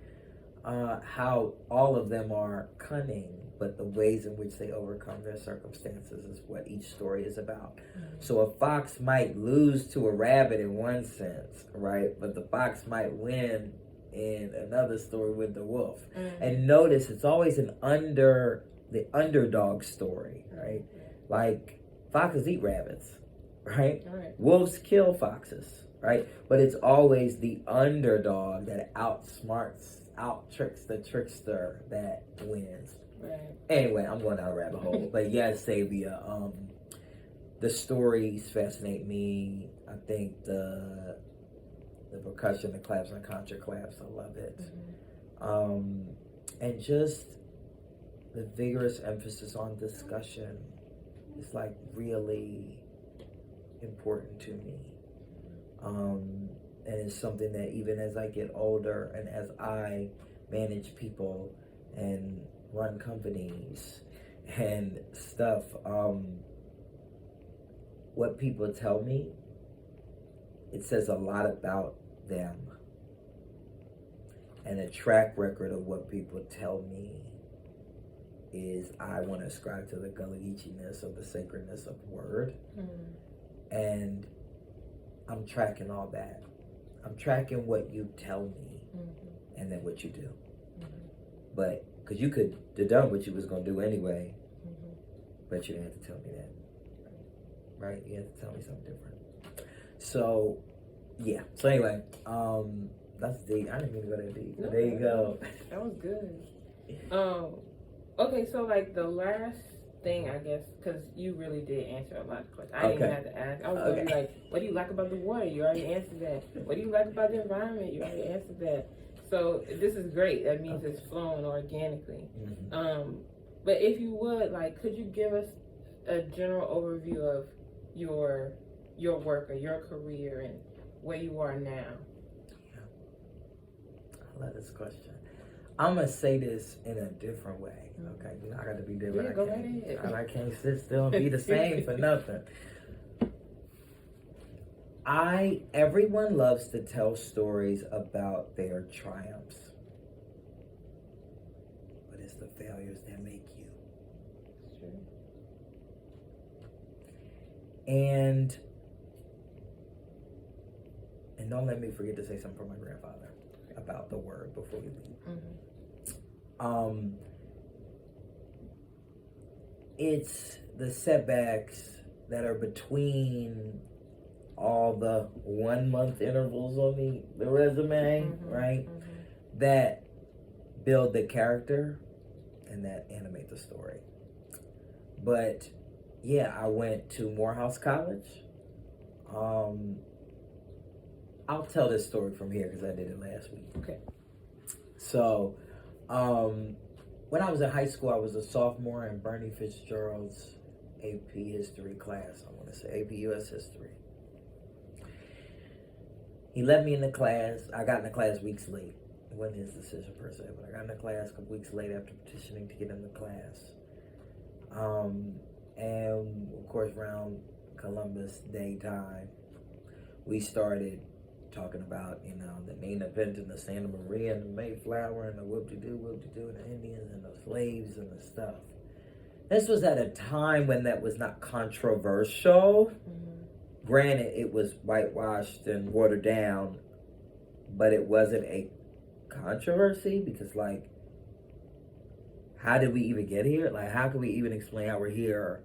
how all of them are cunning, but the ways in which they overcome their circumstances is what each story is about. So a fox might lose to a rabbit in one sense, right? But the fox might win in another story with the wolf. Mm-hmm. And notice it's always the underdog story, right? Like foxes eat rabbits, right? Wolves kill foxes, right? But it's always the underdog that out-tricks the trickster that wins. Right. Anyway, I'm going down a rabbit hole. But yes, Zavia, the stories fascinate me. I think the percussion, the claps and contra claps, I love it. Mm-hmm. And just the vigorous emphasis on discussion is like really important to me. And it's something that even as I get older and as I manage people and run companies and stuff, what people tell me, it says a lot about them. And a track record of what people tell me is I want to ascribe to the Gullah Geechee-ness of the sacredness of word. And I'm tracking all that. I'm tracking what you tell me and then what you do. But, because you could have done what you was going to do anyway, but you didn't have to tell me that. Right? You had to tell me something different. So, yeah. So anyway, that's deep. I didn't mean to go that deep. No, there you go. That was good. Okay, so like the last thing, I guess, because you really did answer a lot of questions. I didn't even have to ask. I was going to be like, what do you like about the water? You already answered that. What do you like about the environment? You already answered that. So this is great. That means it's flowing organically. But if you would, like, could you give us a general overview of your work or your career and where you are now? I love this question. I'm going to say this in a different way. Okay, you know, I got to be different. Yeah, go right ahead. I can't sit still and be the same for nothing. Everyone loves to tell stories about their triumphs. But it's the failures that make you. Sure. And don't let me forget to say something from my grandfather about the word before you leave. It's the setbacks that are between all the 1 month intervals on the resume, right? That build the character and that animate the story. But yeah, I went to Morehouse College. I'll tell this story from here because I did it last week. Okay. So, when I was in high school, I was a sophomore in Bernie Fitzgerald's AP History class. I want to say AP US History. He let me in the class. I got in the class weeks late. It wasn't his decision per se, but I got in the class a couple weeks late after petitioning to get in the class. And of course, around Columbus Day time, we started talking about, you know, the main event in the Santa Maria and the Mayflower and the whoop-de-doo and the Indians and the slaves and the stuff. This was at a time when that was not controversial. Granted, it was whitewashed and watered down, but it wasn't a controversy because, like, how did we even get here? Like, how can we even explain how we're here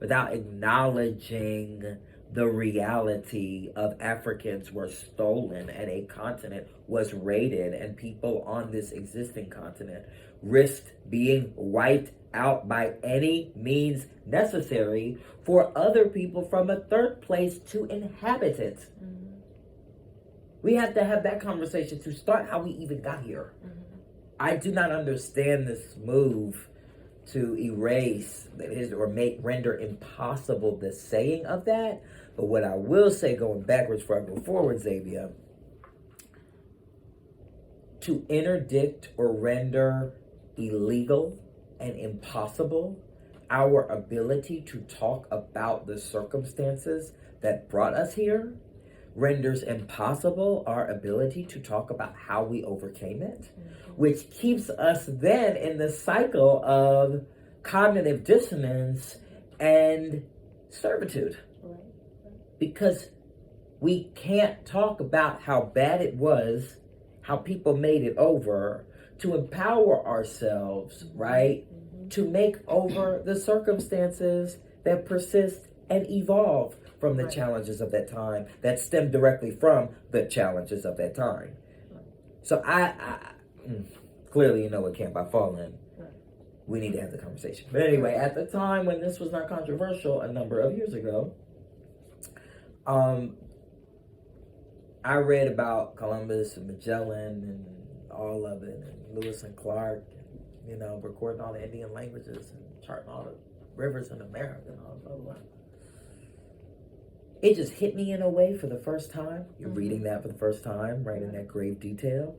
without acknowledging the reality of Africans were stolen and a continent was raided and people on this existing continent risked being wiped out by any means necessary for other people from a third place to inhabit it. We have to have that conversation to start how we even got here. I do not understand this move to erase or render impossible the saying of that. But what I will say, going backwards before I go forward, Zavia, to interdict or render illegal and impossible our ability to talk about the circumstances that brought us here renders impossible our ability to talk about how we overcame it, which keeps us then in the cycle of cognitive dissonance and servitude. Because we can't talk about how bad it was, how people made it over, to empower ourselves, right? To make over the circumstances that persist and evolve from the challenges of that time that stem directly from the challenges of that time. So I clearly, you know what camp I fall in. We need to have the conversation. But anyway, at the time when this was not controversial, a number of years ago, I read about Columbus and Magellan and all of it, and Lewis and Clark, and, you know, recording all the Indian languages and charting all the rivers in America and all blah, blah, blah. It just hit me in a way for the first time. You're reading that for the first time, right, in that grave detail.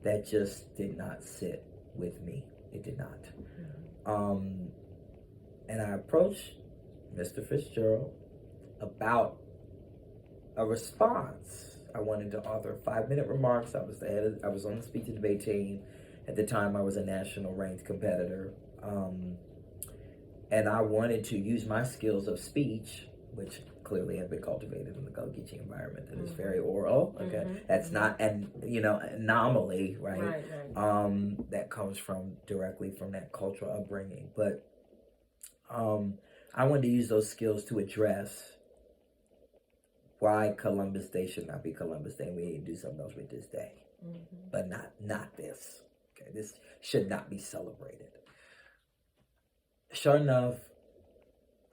That just did not sit with me. It did not. And I approached Mr. Fitzgerald about a response. I wanted to author 5-minute remarks. I was on the speech and debate team. At the time, I was a national ranked competitor. And I wanted to use my skills of speech, which clearly have been cultivated in the Gullah-Geechee environment that is very oral. Okay, that's not an anomaly, right? That comes from directly from that cultural upbringing. But I wanted to use those skills to address why Columbus Day should not be Columbus Day. We need to do something else with this day, but not this. Okay, this should not be celebrated. Sure enough,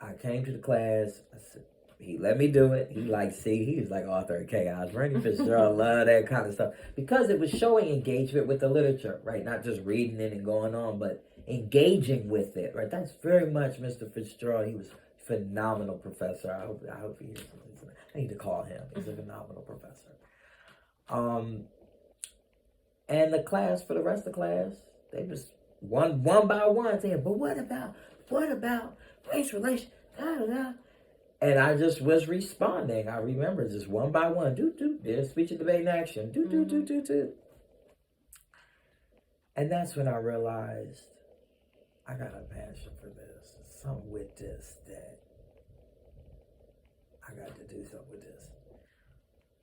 I came to the class. I said, he let me do it. He was like author of chaos. Randy Fitzgerald loved that kind of stuff because it was showing engagement with the literature, right? Not just reading it and going on, but engaging with it, right? That's very much Mr. Fitzgerald. He was a phenomenal professor. I hope he is. I need to call him. He's a phenomenal professor. And the class, for the rest of the class, they just one by one saying, but what about race relations? Da, da, da. And I just was responding. I remember just one by one. There's speech and debate in action. Do. And that's when I realized I got a passion for this. Something with this that I got to do something with this.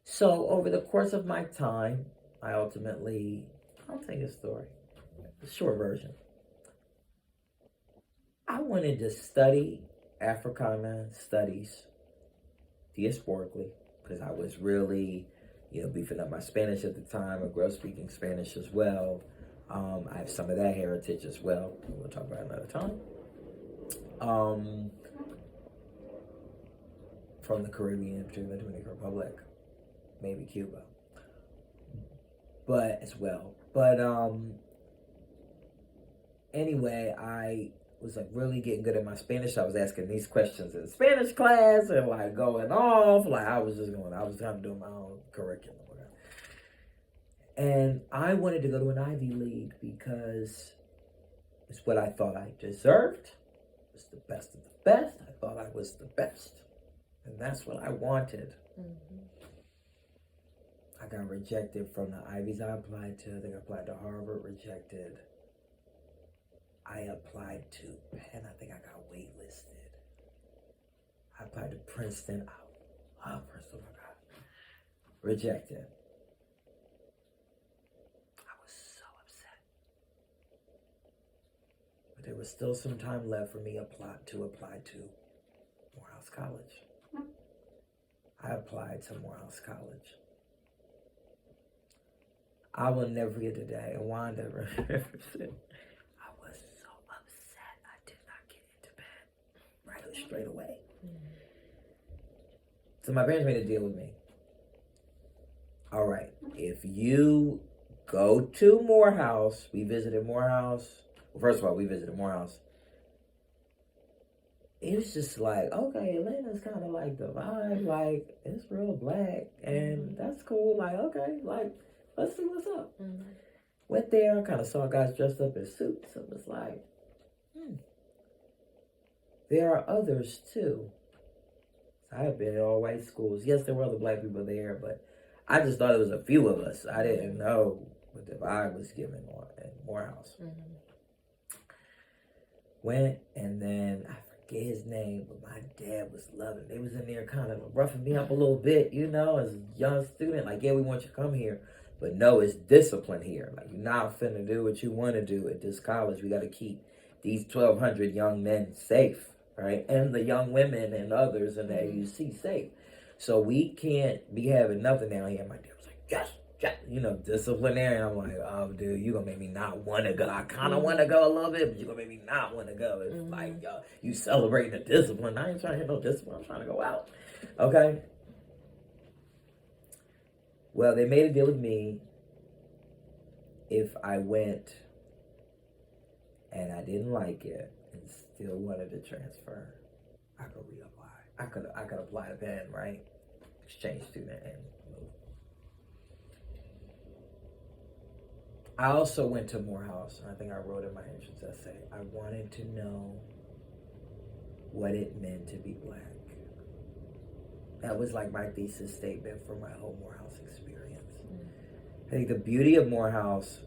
So over the course of my time, I ultimately, I'll tell you a story. The short version. I wanted to study Africana studies diasporically because I was really, beefing up my Spanish at the time. I grew up speaking Spanish as well. I have some of that heritage as well. We'll talk about it another time. From the Caribbean, particularly the Dominican Republic, maybe Cuba, but as well. But anyway, I was like really getting good at my Spanish. I was asking these questions in Spanish class and like going off. Like I was kind of doing my own curriculum. And I wanted to go to an Ivy League because it's what I thought I deserved. It was the best of the best. I thought I was the best. And that's what I wanted. I got rejected from the Ivies I applied to. I think I applied to Harvard, rejected. I applied to Penn. I think I got waitlisted. I applied to Princeton. I love Princeton. Oh my God. Rejected. I was so upset. But there was still some time left for me to apply to Morehouse College. I applied to Morehouse College. I will never forget the day. And Wanda said, I was so upset I did not get into bed straight away. So my parents made a deal with me. All right, if you go to Morehouse, we visited Morehouse. Well, first of all, we visited Morehouse. It was just like, okay, Atlanta's kind of like the vibe, like, it's real black, and that's cool, like, okay, like, let's see what's up. Went there, kind of saw guys dressed up in suits, and was like, there are others, too. I have been in all white schools. Yes, there were other black people there, but I just thought it was a few of us. I didn't know what the vibe was given at Morehouse. Went, and then I forget his name, but my dad was loving it. They was in there kind of roughing me up a little bit, as a young student. Like, yeah, we want you to come here. But no, it's discipline here. Like, you're not finna do what you want to do at this college. We got to keep these 1,200 young men safe, right? And the young women and others in the AUC safe. So we can't be having nothing down here. My dad was like, yes, disciplinary. And I'm like, oh, dude, you're going to make me not want to go. I kind of want to go a little bit, but you're going to make me not want to go. It's like, you celebrating the discipline. I ain't trying to hit no discipline. I'm trying to go out. Okay? Well, they made a deal with me. If I went and I didn't like it and still wanted to transfer, I could reapply. I could apply to Penn, right? Exchange student and move. I also went to Morehouse, and I think I wrote in my entrance essay, I wanted to know what it meant to be Black. That was like my thesis statement for my whole Morehouse experience. I think the beauty of Morehouse,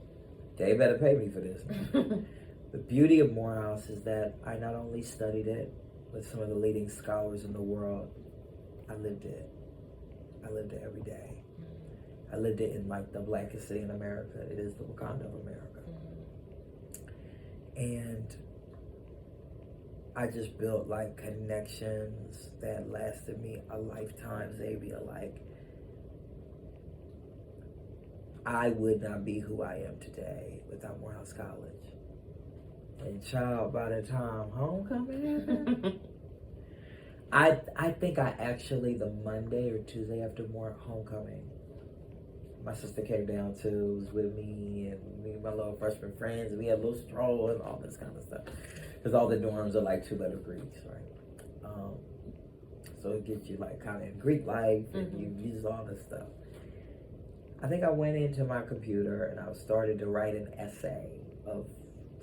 they better pay me for this. The beauty of Morehouse is that I not only studied it with some of the leading scholars in the world, I lived it. I lived it every day. I lived it in like the blackest city in America. It is the Wakanda of America. And I just built like connections that lasted me a lifetime, Zavia. Like, I would not be who I am today without Morehouse College. And child, by the time homecoming happened, I think I actually, the Monday or Tuesday after homecoming, my sister came down too, was with me and my little freshman friends, and we had a little stroll and all this kind of stuff. Because all the dorms are like 2-letter Greeks, right? So it gets you like kind of in Greek life, and you use all this stuff. I think I went into my computer and I started to write an essay of,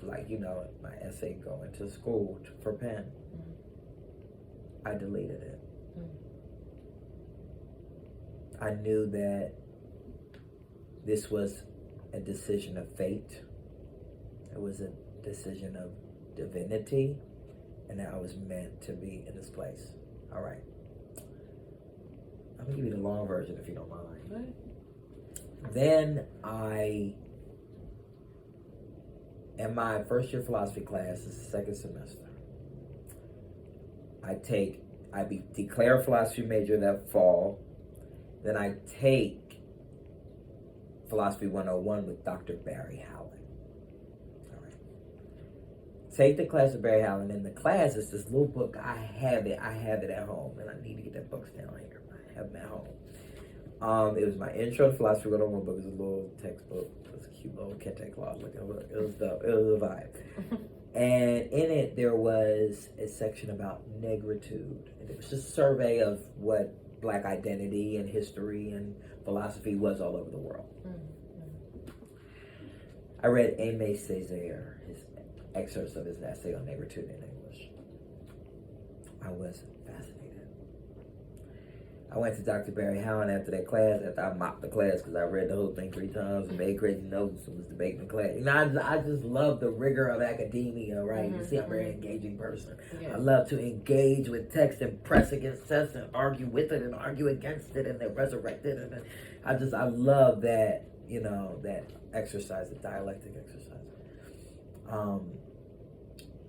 like, my essay going to school for Penn. I deleted it. I knew that this was a decision of fate. It was a decision of divinity, and that I was meant to be in this place. All right. I'm gonna give you the long version if you don't mind. What? Then in my first year philosophy class, it's the second semester, I declare a philosophy major that fall. Then I take Philosophy 101 with Dr. Barry Howland. All right. Take the class with Barry Howland. In the class, it's this little book. I have it at home, and I need to get that book down here. I have them at home. It was my intro to Philosophy 101 book. It was a little textbook. It was a cute little kente cloth looking book. It was dope. It was a vibe. And in it, there was a section about negritude. And it was just a survey of what Black identity and history and philosophy was all over the world. I read Aimé Césaire, his excerpts of his essay on negritude in English. I was fascinated. I went to Dr. Barry Howland after that class, after I mocked the class because I read the whole thing 3 times and made crazy notes and was debating the class. I just love the rigor of academia, right? You see, I'm a very engaging person. Yeah. I love to engage with text and press against text and argue with it and argue against it and then resurrect it. And I love that, that exercise, the dialectic exercise.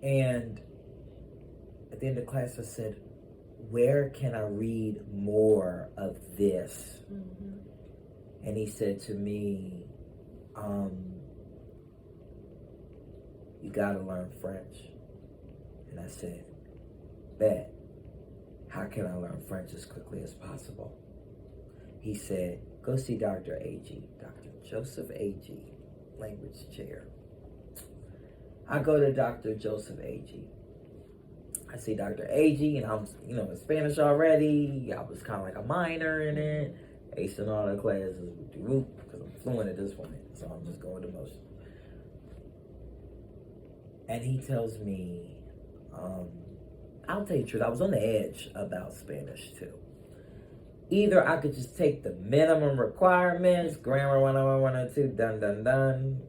And at the end of class, I said, where can I read more of this? And he said to me, you gotta learn French. And I said, bet. How can I learn French as quickly as possible? He said, go see Dr. Agee, Dr. Joseph Agee, language chair. I go to Dr. Joseph Agee. I see Dr. Agee, and I'm, in Spanish already. I was kind of like a minor in it. Acing all the classes, because I'm fluent at this point. So I'm just going to motion. And he tells me, I'll tell you the truth, I was on the edge about Spanish too. Either I could just take the minimum requirements, grammar 101, 102, done, done, done.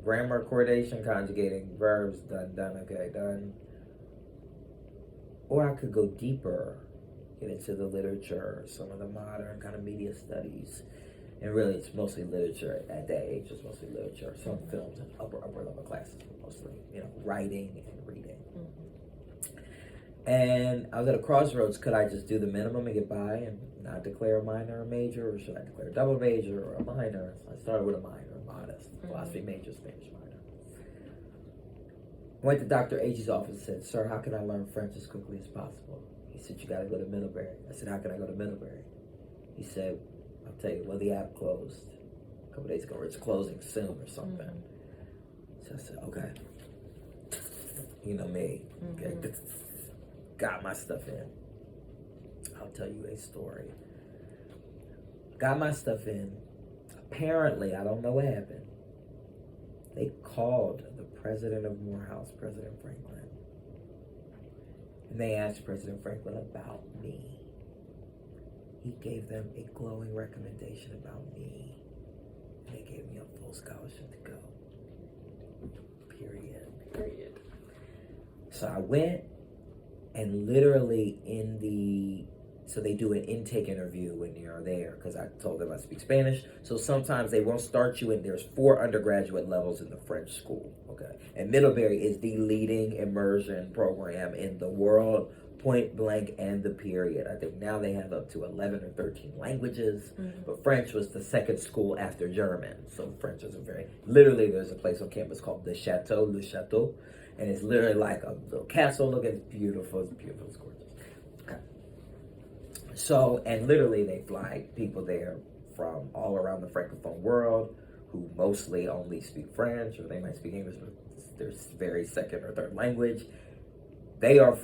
Grammar, coordination, conjugating verbs, done, done, okay, done. Or I could go deeper, get into the literature, some of the modern kind of media studies, And really, it's mostly literature. At that age, it's mostly literature. Some films and upper level classes, mostly, writing and reading. And I was at a crossroads. Could I just do the minimum and get by and not declare a minor or major, or should I declare a double major or a minor? So I started with a minor, modest, philosophy major, Spanish minor. Went to Dr. Agee's office and said, "Sir, how can I learn French as quickly as possible?" He said, "You got to go to Middlebury." I said, "How can I go to Middlebury?" He said, "I'll tell you, well, the app closed a couple days ago, or it's closing soon or something." So I said, "Okay." You know me. Okay. Got my stuff in. I'll tell you a story. Got my stuff in. Apparently, I don't know what happened. They called the president of Morehouse, President Franklin. And they asked President Franklin about me. He gave them a glowing recommendation about me. And they gave me a full scholarship to go. Period. So I went, and literally so they do an intake interview when you're there, because I told them I speak Spanish. So sometimes they won't start you in. There's 4 undergraduate levels in the French school, okay? And Middlebury is the leading immersion program in the world, point blank, and the period. I think now they have up to 11 or 13 languages, but French was the second school after German. So French is literally there's a place on campus called Le Chateau, and it's literally like a little castle. Look, it's beautiful, it's gorgeous. Okay. So, and literally they fly people there from all around the Francophone world who mostly only speak French, or they might speak English, but their very second or third language. They are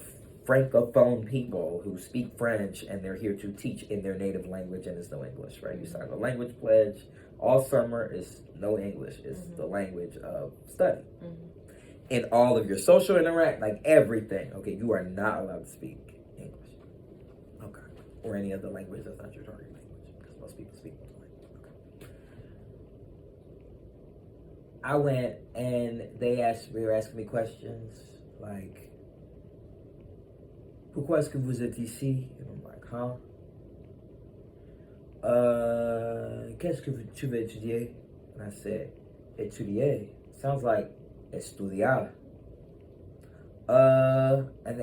Francophone people who speak French, and they're here to teach in their native language, and it's no English, right? You sign a language pledge. All summer is no English. It's the language of study. In all of your social interact, like everything, okay, you are not allowed to speak English, okay, or any other language that's not your target language, because most people speak one language. Okay. I went, and they were asking me questions like, "Pourquoi est-ce que vous êtes ici?" And I'm like, "Huh? Qu'est-ce que tu veux étudier?" And I said, "Étudier sounds like estudiar." And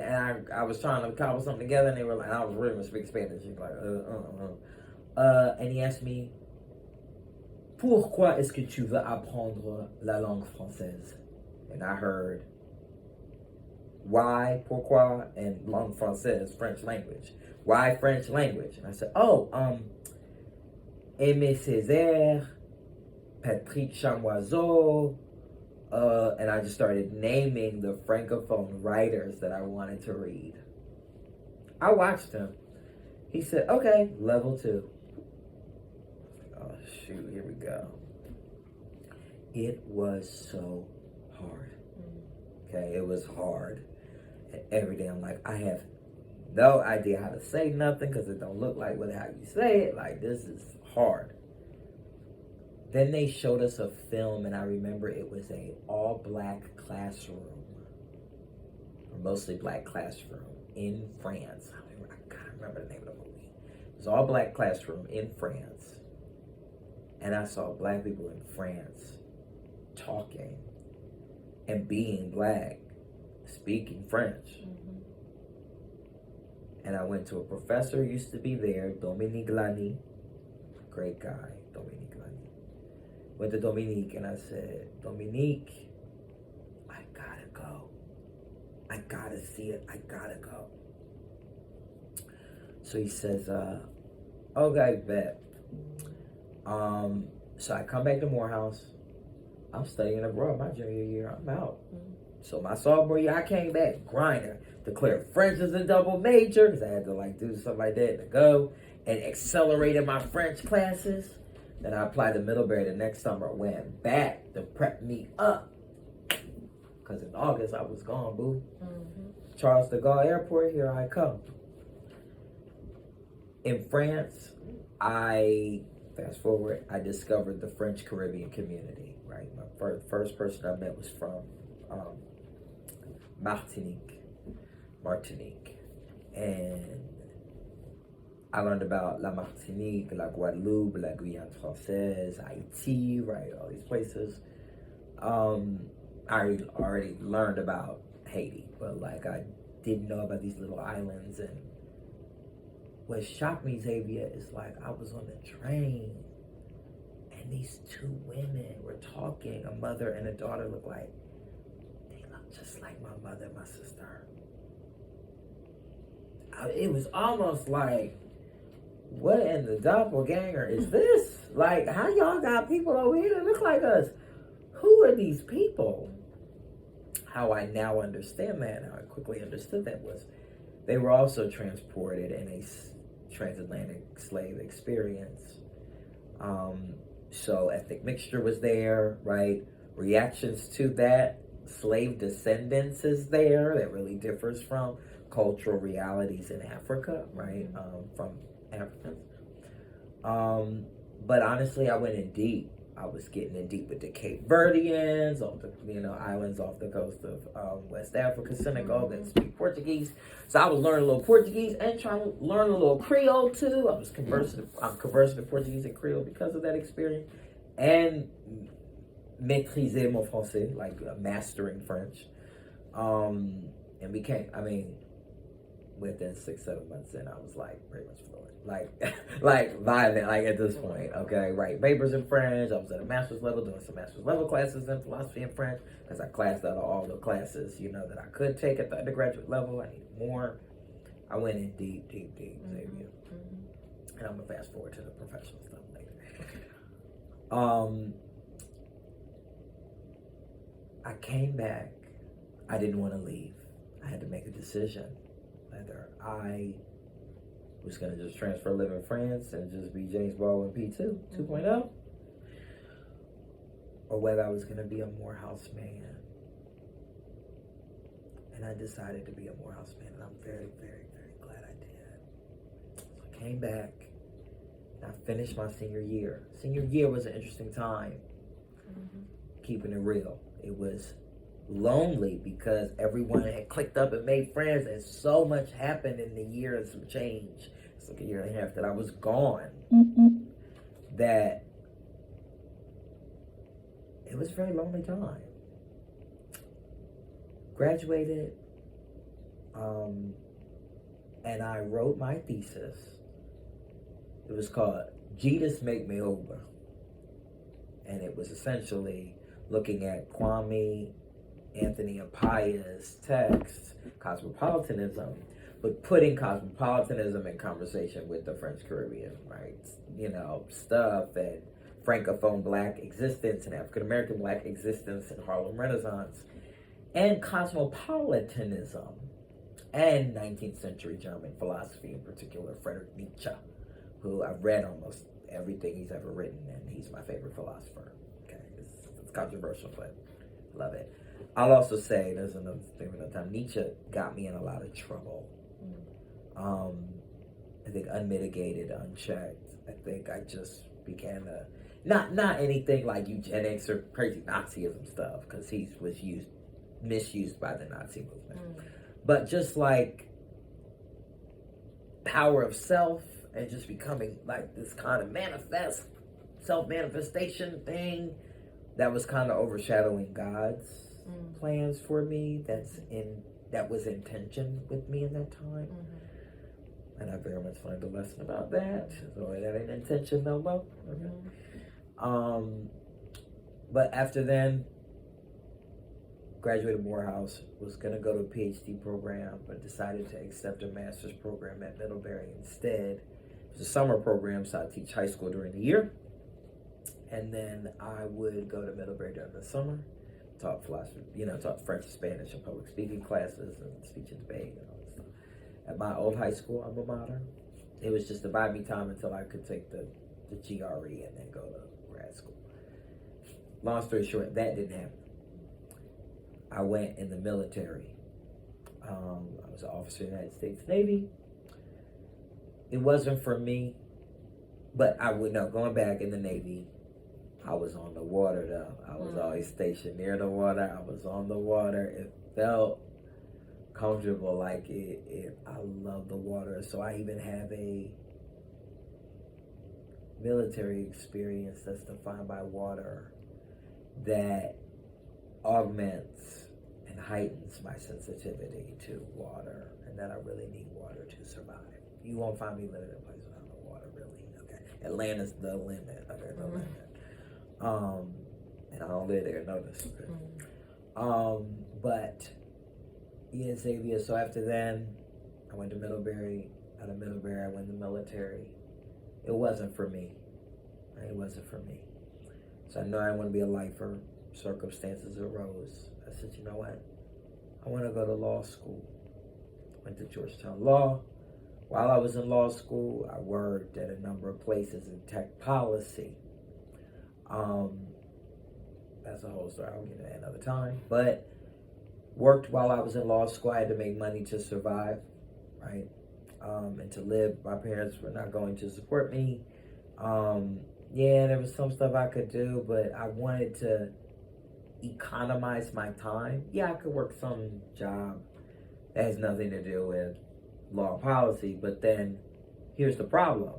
I was trying to cobble something together, and they were like, I was really speaking Spanish. He was like, and he asked me, "Pourquoi est-ce que tu veux apprendre la langue française?" And I heard, why, pourquoi, and langue française, French language. Why French language? And I said, Aimé Césaire, Patrick Chamoiseau, and I just started naming the Francophone writers that I wanted to read. I watched him. He said, "Okay, level 2. Oh, shoot, here we go. It was so hard. Okay, it was hard. And every day I'm like, I have no idea how to say nothing because it don't look like how you say it. Like, this is hard. Then they showed us a film, and I remember it was a all-black classroom, or mostly black classroom in France. I can't remember the name of the movie. It was all-black classroom in France, and I saw black people in France talking and being black, speaking French. And I went to a professor who used to be there, Dominique Lani, great guy, Dominique Lani. Went to Dominique, and I said, "Dominique, I gotta go. I gotta see it. I gotta go." So he says, "Okay, bet." So I come back to Morehouse. I'm studying abroad my junior year. I'm out. So my sophomore year, I came back, grinder, declared French as a double major, because I had to do something like that to go, and accelerated my French classes. Then I applied to Middlebury the next summer, went back to prep me up. Because in August, I was gone, boo. Charles de Gaulle Airport, here I come. In France, fast forward, I discovered the French Caribbean community, right? My first person I met was from Martinique. And I learned about La Martinique, La Guadeloupe, La Guyane Française, Haiti, right, all these places. I already learned about Haiti, but like I didn't know about these little islands. And what shocked me, Zavia, is like I was on the train and these two women were talking. A mother and a daughter look just like my mother and my sister. It was almost like, what in the doppelganger is this? Like, how y'all got people over here that look like us? Who are these people? How I now understand that, how I quickly understood that, was they were also transported in a transatlantic slave experience. So ethnic mixture was there, right? Reactions to that, slave descendants is there. That really differs from cultural realities in Africa, right? From Africans. But honestly, I went in deep. I was getting in deep with the Cape Verdeans, all the islands off the coast of West Africa, Senegal, that speak Portuguese. So I was learning a little Portuguese and trying to learn a little Creole too. I'm conversing in Portuguese and Creole because of that experience, and maîtriser mon français, like mastering French. And within 6-7 months in, I was like pretty much fluent, like violent, like at this point. Okay, right, papers in French. I was at a master's level doing some master's level classes in philosophy and French because I classed out of all the classes that I could take at the undergraduate level. I needed more. I went in deep, Xavier. And I'm gonna fast forward to the professional stuff later. I came back. I didn't want to leave. I had to make a decision whether I was going to just transfer, live in France, and just be James Baldwin P2 2.0, or whether I was going to be a Morehouse man. And I decided to be a Morehouse man, and I'm very, very, very glad I did. So I came back, and I finished my senior year. Senior year was an interesting time, keeping it real. It was lonely because everyone had clicked up and made friends, and so much happened in the year and some change. It's like a year and a half that I was gone. That it was a very lonely time. Graduated, and I wrote my thesis. It was called Jesus Make Me Over, and it was essentially looking at Kwame Anthony Apaya's text, Cosmopolitanism, but putting cosmopolitanism in conversation with the French Caribbean, right? Stuff and Francophone Black existence and African American Black existence in Harlem Renaissance, and cosmopolitanism and 19th century German philosophy, in particular Friedrich Nietzsche, who I've read almost everything he's ever written, and he's my favorite philosopher. Okay, it's controversial, but I love it. I'll also say, there's another thing with the time, Nietzsche got me in a lot of trouble. I think unmitigated, unchecked. I think I just began to, not anything like eugenics or crazy Nazism stuff, because he was misused by the Nazi movement. But just like power of self and just becoming like this kind of self-manifestation thing that was kind of overshadowing God's plans for me. That was in tension with me in that time. And I very much learned a lesson about that. So that ain't intention no more. Okay. But after then, graduated Morehouse, was gonna go to a PhD program, but decided to accept a master's program at Middlebury instead. It was a summer program, so I teach high school during the year. And then I would go to Middlebury during the summer, taught philosophy, taught French, Spanish, and public speaking classes, and speech and debate, and all that stuff. At my old high school alma mater, it was just to buy me time until I could take the GRE and then go to grad school. Long story short, that didn't happen. I went in the military. I was an officer in the United States Navy. It wasn't for me, but going back in the Navy, I was on the water though. I was always stationed near the water. I was on the water. It felt comfortable, like it. I love the water. So I even have a military experience that's defined by water that augments and heightens my sensitivity to water, and that I really need water to survive. You won't find me living in a place without no water, really. Okay, Atlanta's the limit. Okay, the limit. And I don't live there. Notice. Okay. But yeah, Zavia. So after then, I went to Middlebury. Out of Middlebury, I went to the military. It wasn't for me. Right? It wasn't for me. So I know I want to be a lifer. Circumstances arose. I said, you know what? I want to go to law school. Went to Georgetown Law. While I was in law school, I worked at a number of places in tech policy. That's a whole story. I'll get into that another time. But worked while I was in law school. I had to make money to survive, right? And to live. My parents were not going to support me. Yeah, there was some stuff I could do, but I wanted to economize my time. Yeah, I could work some job that has nothing to do with law and policy, but then here's the problem.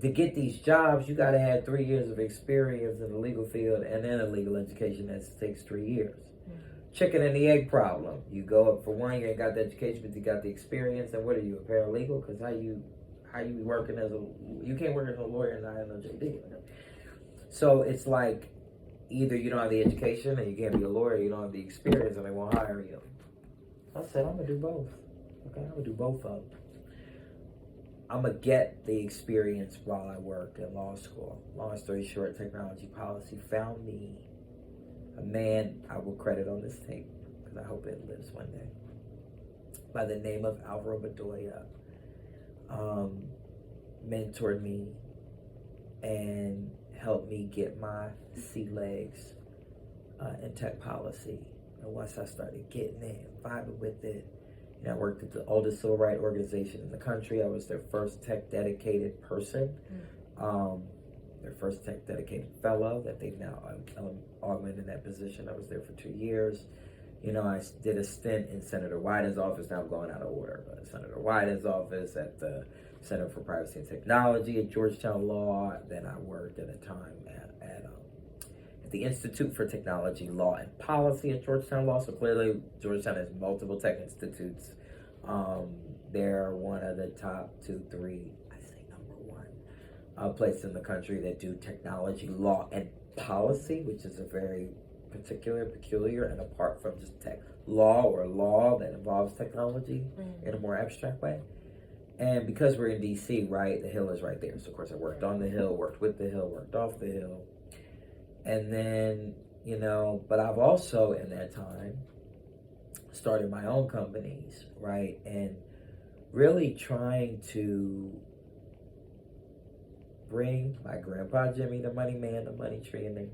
To get these jobs, you got to have 3 years of experience in the legal field and then a legal education that takes 3 years. Chicken and the egg problem. You go up for one, you ain't got the education, but you got the experience, and what are you, a paralegal? Because how you working as you can't work as a lawyer and not have no JD. So it's like, either you don't have the education and you can't be a lawyer, you don't have the experience and they won't hire you. I said, I'm going to do both. Okay, I'm going to do both of them. I'm going to get the experience while I work in law school. Long story short, technology policy found me a man I will credit on this tape, because I hope it lives one day, by the name of Alvaro Bedoya. Mentored me and helped me get my sea legs in tech policy. And once I started getting it, vibing with it, I worked at the oldest civil rights organization in the country. I was their first tech dedicated person, their first tech dedicated fellow that they've now augmented that position. I was there for 2 years. I did a stint in Senator Wyden's office. Now I'm going out of order, but Senator Wyden's office, at the Center for Privacy and Technology at Georgetown Law. Then I worked at a time at the Institute for Technology, Law, and Policy at Georgetown Law. So clearly, Georgetown has multiple tech institutes. They're one of the top 2, 3, I say number 1, place in the country that do technology, law, and policy, which is a very peculiar, and apart from just tech law or law that involves technology in a more abstract way. And because we're in DC, right, the Hill is right there. So of course I worked on the Hill, worked with the Hill, worked off the Hill. And then, but I've also in that time started my own companies, right? And really trying to bring my grandpa Jimmy, the money man, the money tree, and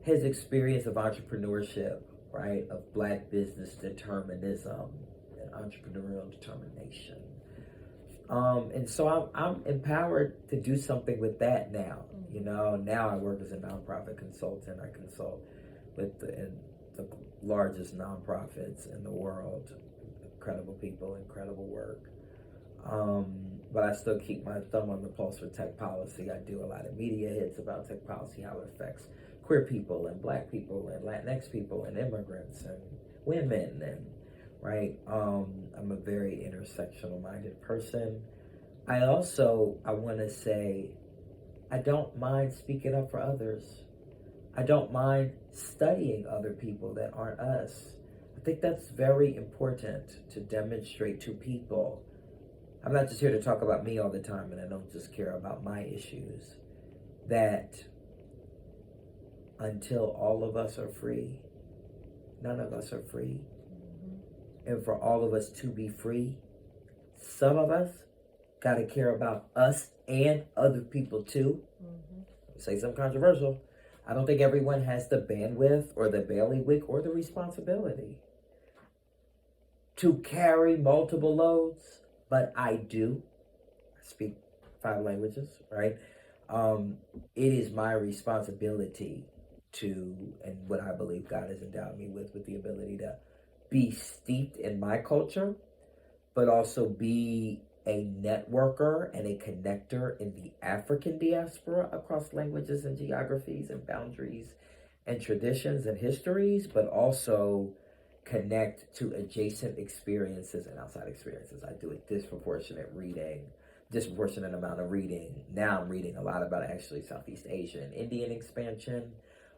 his experience of entrepreneurship, right, of Black business determinism and entrepreneurial determination. And so I'm empowered to do something with that now. Now I work as a nonprofit consultant. I consult with the largest nonprofits in the world. Incredible people, incredible work. But I still keep my thumb on the pulse for tech policy. I do a lot of media hits about tech policy, how it affects queer people and Black people and Latinx people and immigrants and women, and right. I'm a very intersectional minded person. I want to say, I don't mind speaking up for others. I don't mind studying other people that aren't us. I think that's very important to demonstrate to people. I'm not just here to talk about me all the time, and I don't just care about my issues. That until all of us are free, none of us are free. And for all of us to be free, some of us got to care about us and other people too. Say something controversial. I don't think everyone has the bandwidth or the bailiwick or the responsibility to carry multiple loads, but I do. I speak 5 languages, right? It is my responsibility to, and what I believe God has endowed me with the ability to be steeped in my culture, but also be a networker and a connector in the African diaspora across languages and geographies and boundaries and traditions and histories, but also connect to adjacent experiences and outside experiences. I do a disproportionate amount of reading. Now I'm reading a lot about actually Southeast Asia and Indian expansion.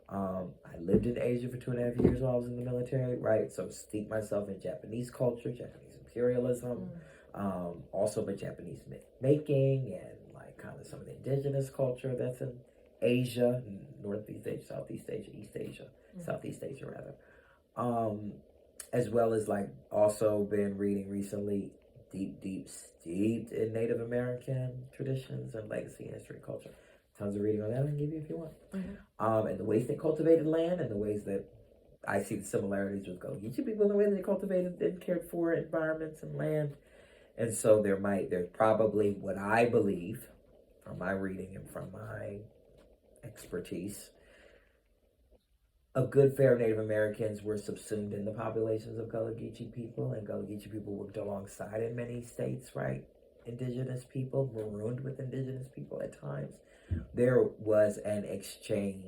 I lived in Asia for 2.5 years while I was in the military, right? So steep myself in Japanese culture, Japanese imperialism, also by Japanese myth making and like kind of some of the indigenous culture that's in Asia, Northeast Asia, Southeast Asia, East Asia, Southeast Asia rather. As well as like also been reading recently steeped in Native American traditions and legacy, history, culture. Tons of reading on that I can give you if you want. And the ways they cultivated land and the ways that I see the similarities with Gullah-Geechee people and the way they cultivated and cared for environments and land. And so there's probably what I believe from my reading and from my expertise, a good fair of Native Americans were subsumed in the populations of Gullah-Geechee people, and Gullah-Geechee people worked alongside in many states, right? Indigenous people, marooned with indigenous people at times. There was an exchange,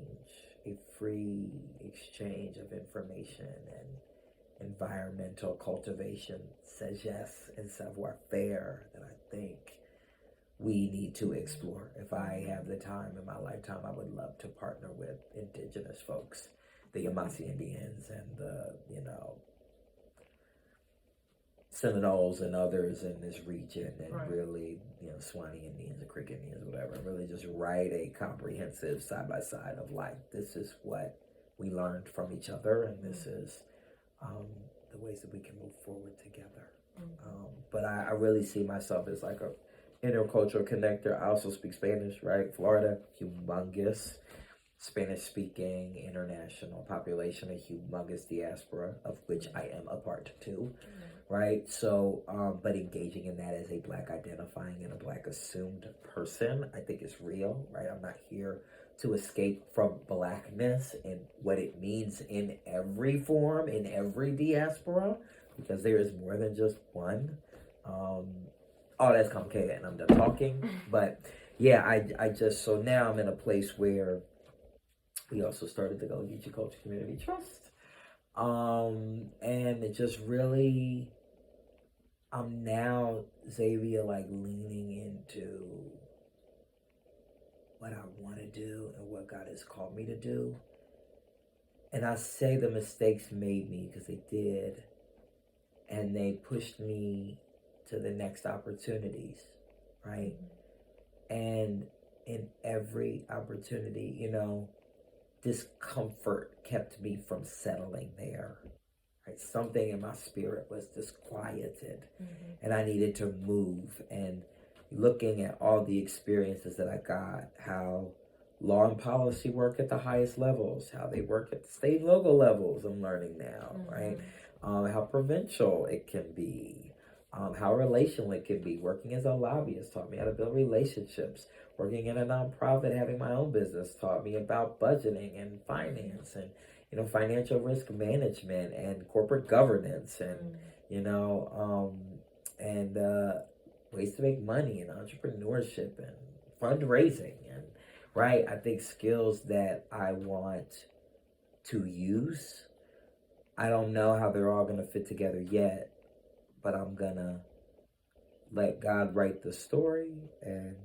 a free exchange of information and environmental cultivation, sagesse and savoir-faire that I think we need to explore. If I have the time in my lifetime, I would love to partner with indigenous folks, the Yamasee Indians and the, Seminoles and others in this region, and really, Swanee Indians and Creek Indians, whatever, really just write a comprehensive side by side of like, this is what we learned from each other, and this is the ways that we can move forward together. But I really see myself as like a intercultural connector. I also speak Spanish, right? Florida, humongous Spanish-speaking international population, a humongous diaspora, of which I am a part too, right? So, but engaging in that as a Black identifying and a Black assumed person, I think is real, right? I'm not here to escape from Blackness and what it means in every form, in every diaspora, because there is more than just one. Oh, that's complicated, and I'm done talking. But yeah, I just, so now I'm in a place where we also started the Gullah-Geechee Culture Community Trust. And it just really, I'm now, Zavia, like leaning into what I want to do and what God has called me to do. And I say the mistakes made me, because they did. And they pushed me to the next opportunities, right? And in every opportunity, discomfort kept me from settling there. Right? Something in my spirit was disquieted, and I needed to move. And looking at all the experiences that I got, how law and policy work at the highest levels, how they work at the state and local levels, I'm learning now, right? How provincial it can be, how relational it can be. Working as a lobbyist taught me how to build relationships. Working in a nonprofit, having my own business, taught me about budgeting and finance and, financial risk management and corporate governance and, ways to make money and entrepreneurship and fundraising and, right? I think skills that I want to use. I don't know how they're all going to fit together yet, but I'm going to let God write the story and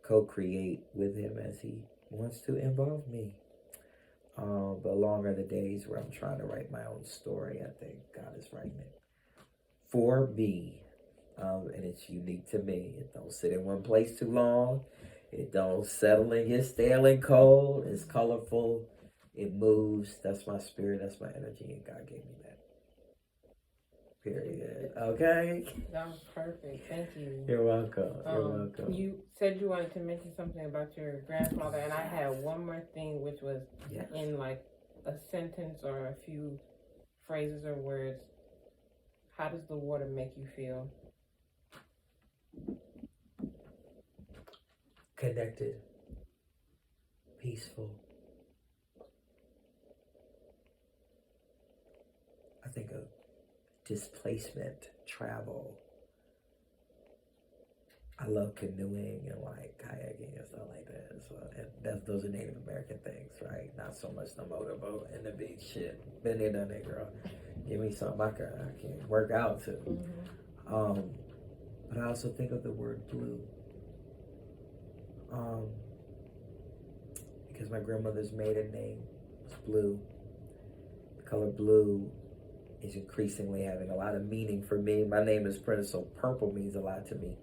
co-create with him as he wants to involve me. But long are the days where I'm trying to write my own story. I think God is writing it for me. And it's unique to me. It don't sit in one place too long. It don't settle and get stale and cold. It's colorful. It moves. That's my spirit. That's my energy. And God gave me that. Period. Okay? That was perfect. Thank you. You're welcome. You're welcome. You said you wanted to mention something about your grandfather, and I had one more thing, which was in like a sentence or a few phrases or words. How does the water make you feel? Connected. Peaceful. I think of displacement, travel, I love canoeing and like kayaking and stuff like that. So those are Native American things, right? Not so much the motorboat and the big shit. Been there, done that, girl. Give me something I can work out too. But I also think of the word blue. Because my grandmother's maiden name was Blue. The color blue is increasingly having a lot of meaning for me. My name is Prince, so purple means a lot to me.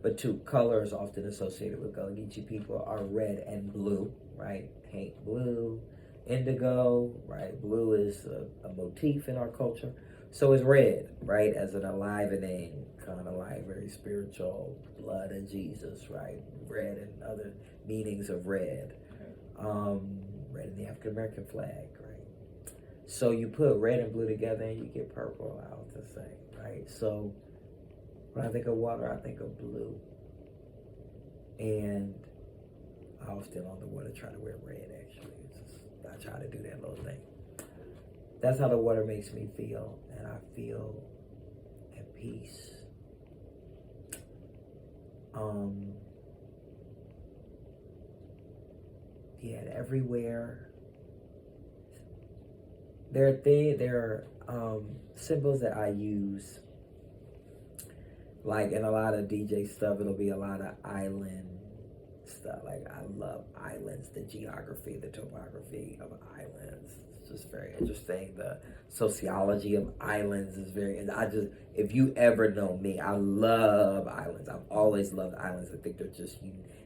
But two colors often associated with Gullah Geechee people are red and blue, right? Paint blue, indigo, right? Blue is a motif in our culture. So is red, right? As an enlivening, kind of like very spiritual, blood of Jesus, right? Red and other meanings of red. Red in the African American flag, right? So you put red and blue together and you get purple out the same, right? So when I think of water, I think of blue. And I often on the water try to wear red, actually. I try to do that little thing. That's how the water makes me feel. And I feel at peace. Everywhere. There are symbols that I use. Like in a lot of DJ stuff, it'll be a lot of island stuff. Like I love islands, the geography, the topography of islands. It's just very interesting. The sociology of islands is if you ever know me, I love islands. I've always loved islands. I think they're just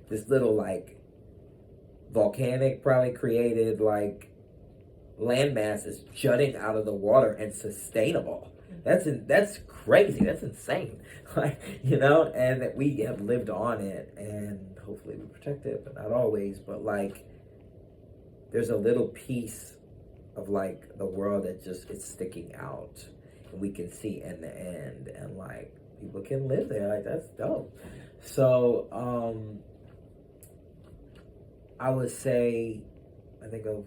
this little like volcanic, probably created like landmass is jutting out of the water and sustainable. That's crazy. That's insane. Like, and that we have lived on it and hopefully we protect it, but not always. But like, there's a little piece of like the world that just is sticking out and we can see in the end and like people can live there. Like that's dope. So, I would say, I think of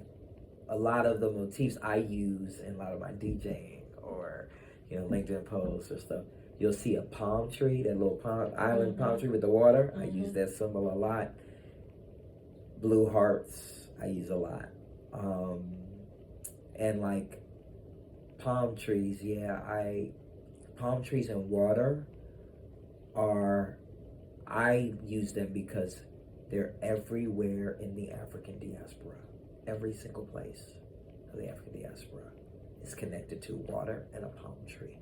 a lot of the motifs I use in a lot of my DJing or LinkedIn posts or stuff. You'll see a palm tree, that little island palm tree with the water. I use that symbol a lot. Blue hearts, I use a lot. And like palm trees, palm trees and water I use them because they're everywhere in the African diaspora. Every single place of the African diaspora is connected to water and a palm tree.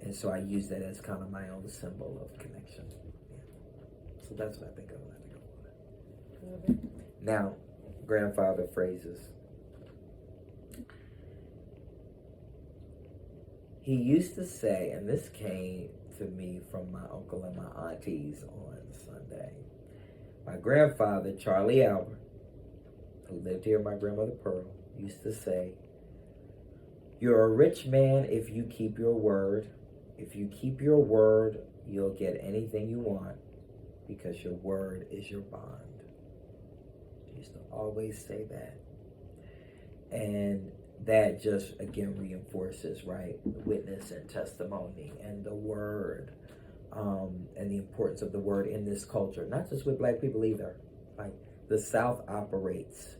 And so I use that as kind of my own symbol of connection. Yeah. So that's what I think of when I think of water. Now, grandfather phrases. He used to say, and this came to me from my uncle and my aunties on Sunday. My grandfather, Charlie Albert, who lived here, my grandmother Pearl, used to say, "You're a rich man if you keep your word. If you keep your word, you'll get anything you want because your word is your bond." He used to always say that. And that just, again, reinforces, right, witness and testimony and the word and the importance of the word in this culture. Not just with Black people either. Like, the South operates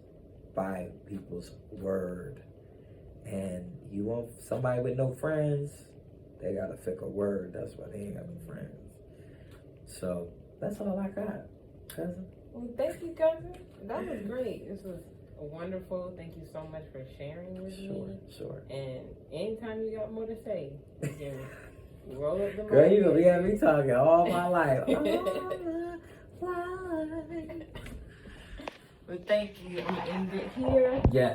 by people's word. And you want somebody with no friends, they got a fickle word. That's why they ain't got no friends. So that's all I got, cousin. Well, thank you, cousin. That was great. This was wonderful. Thank you so much for sharing with me. Sure. And anytime you got more to say, you can roll up the mic. Girl, you gonna have me talking all my life. Well, thank you. I'm gonna end it here. Yeah.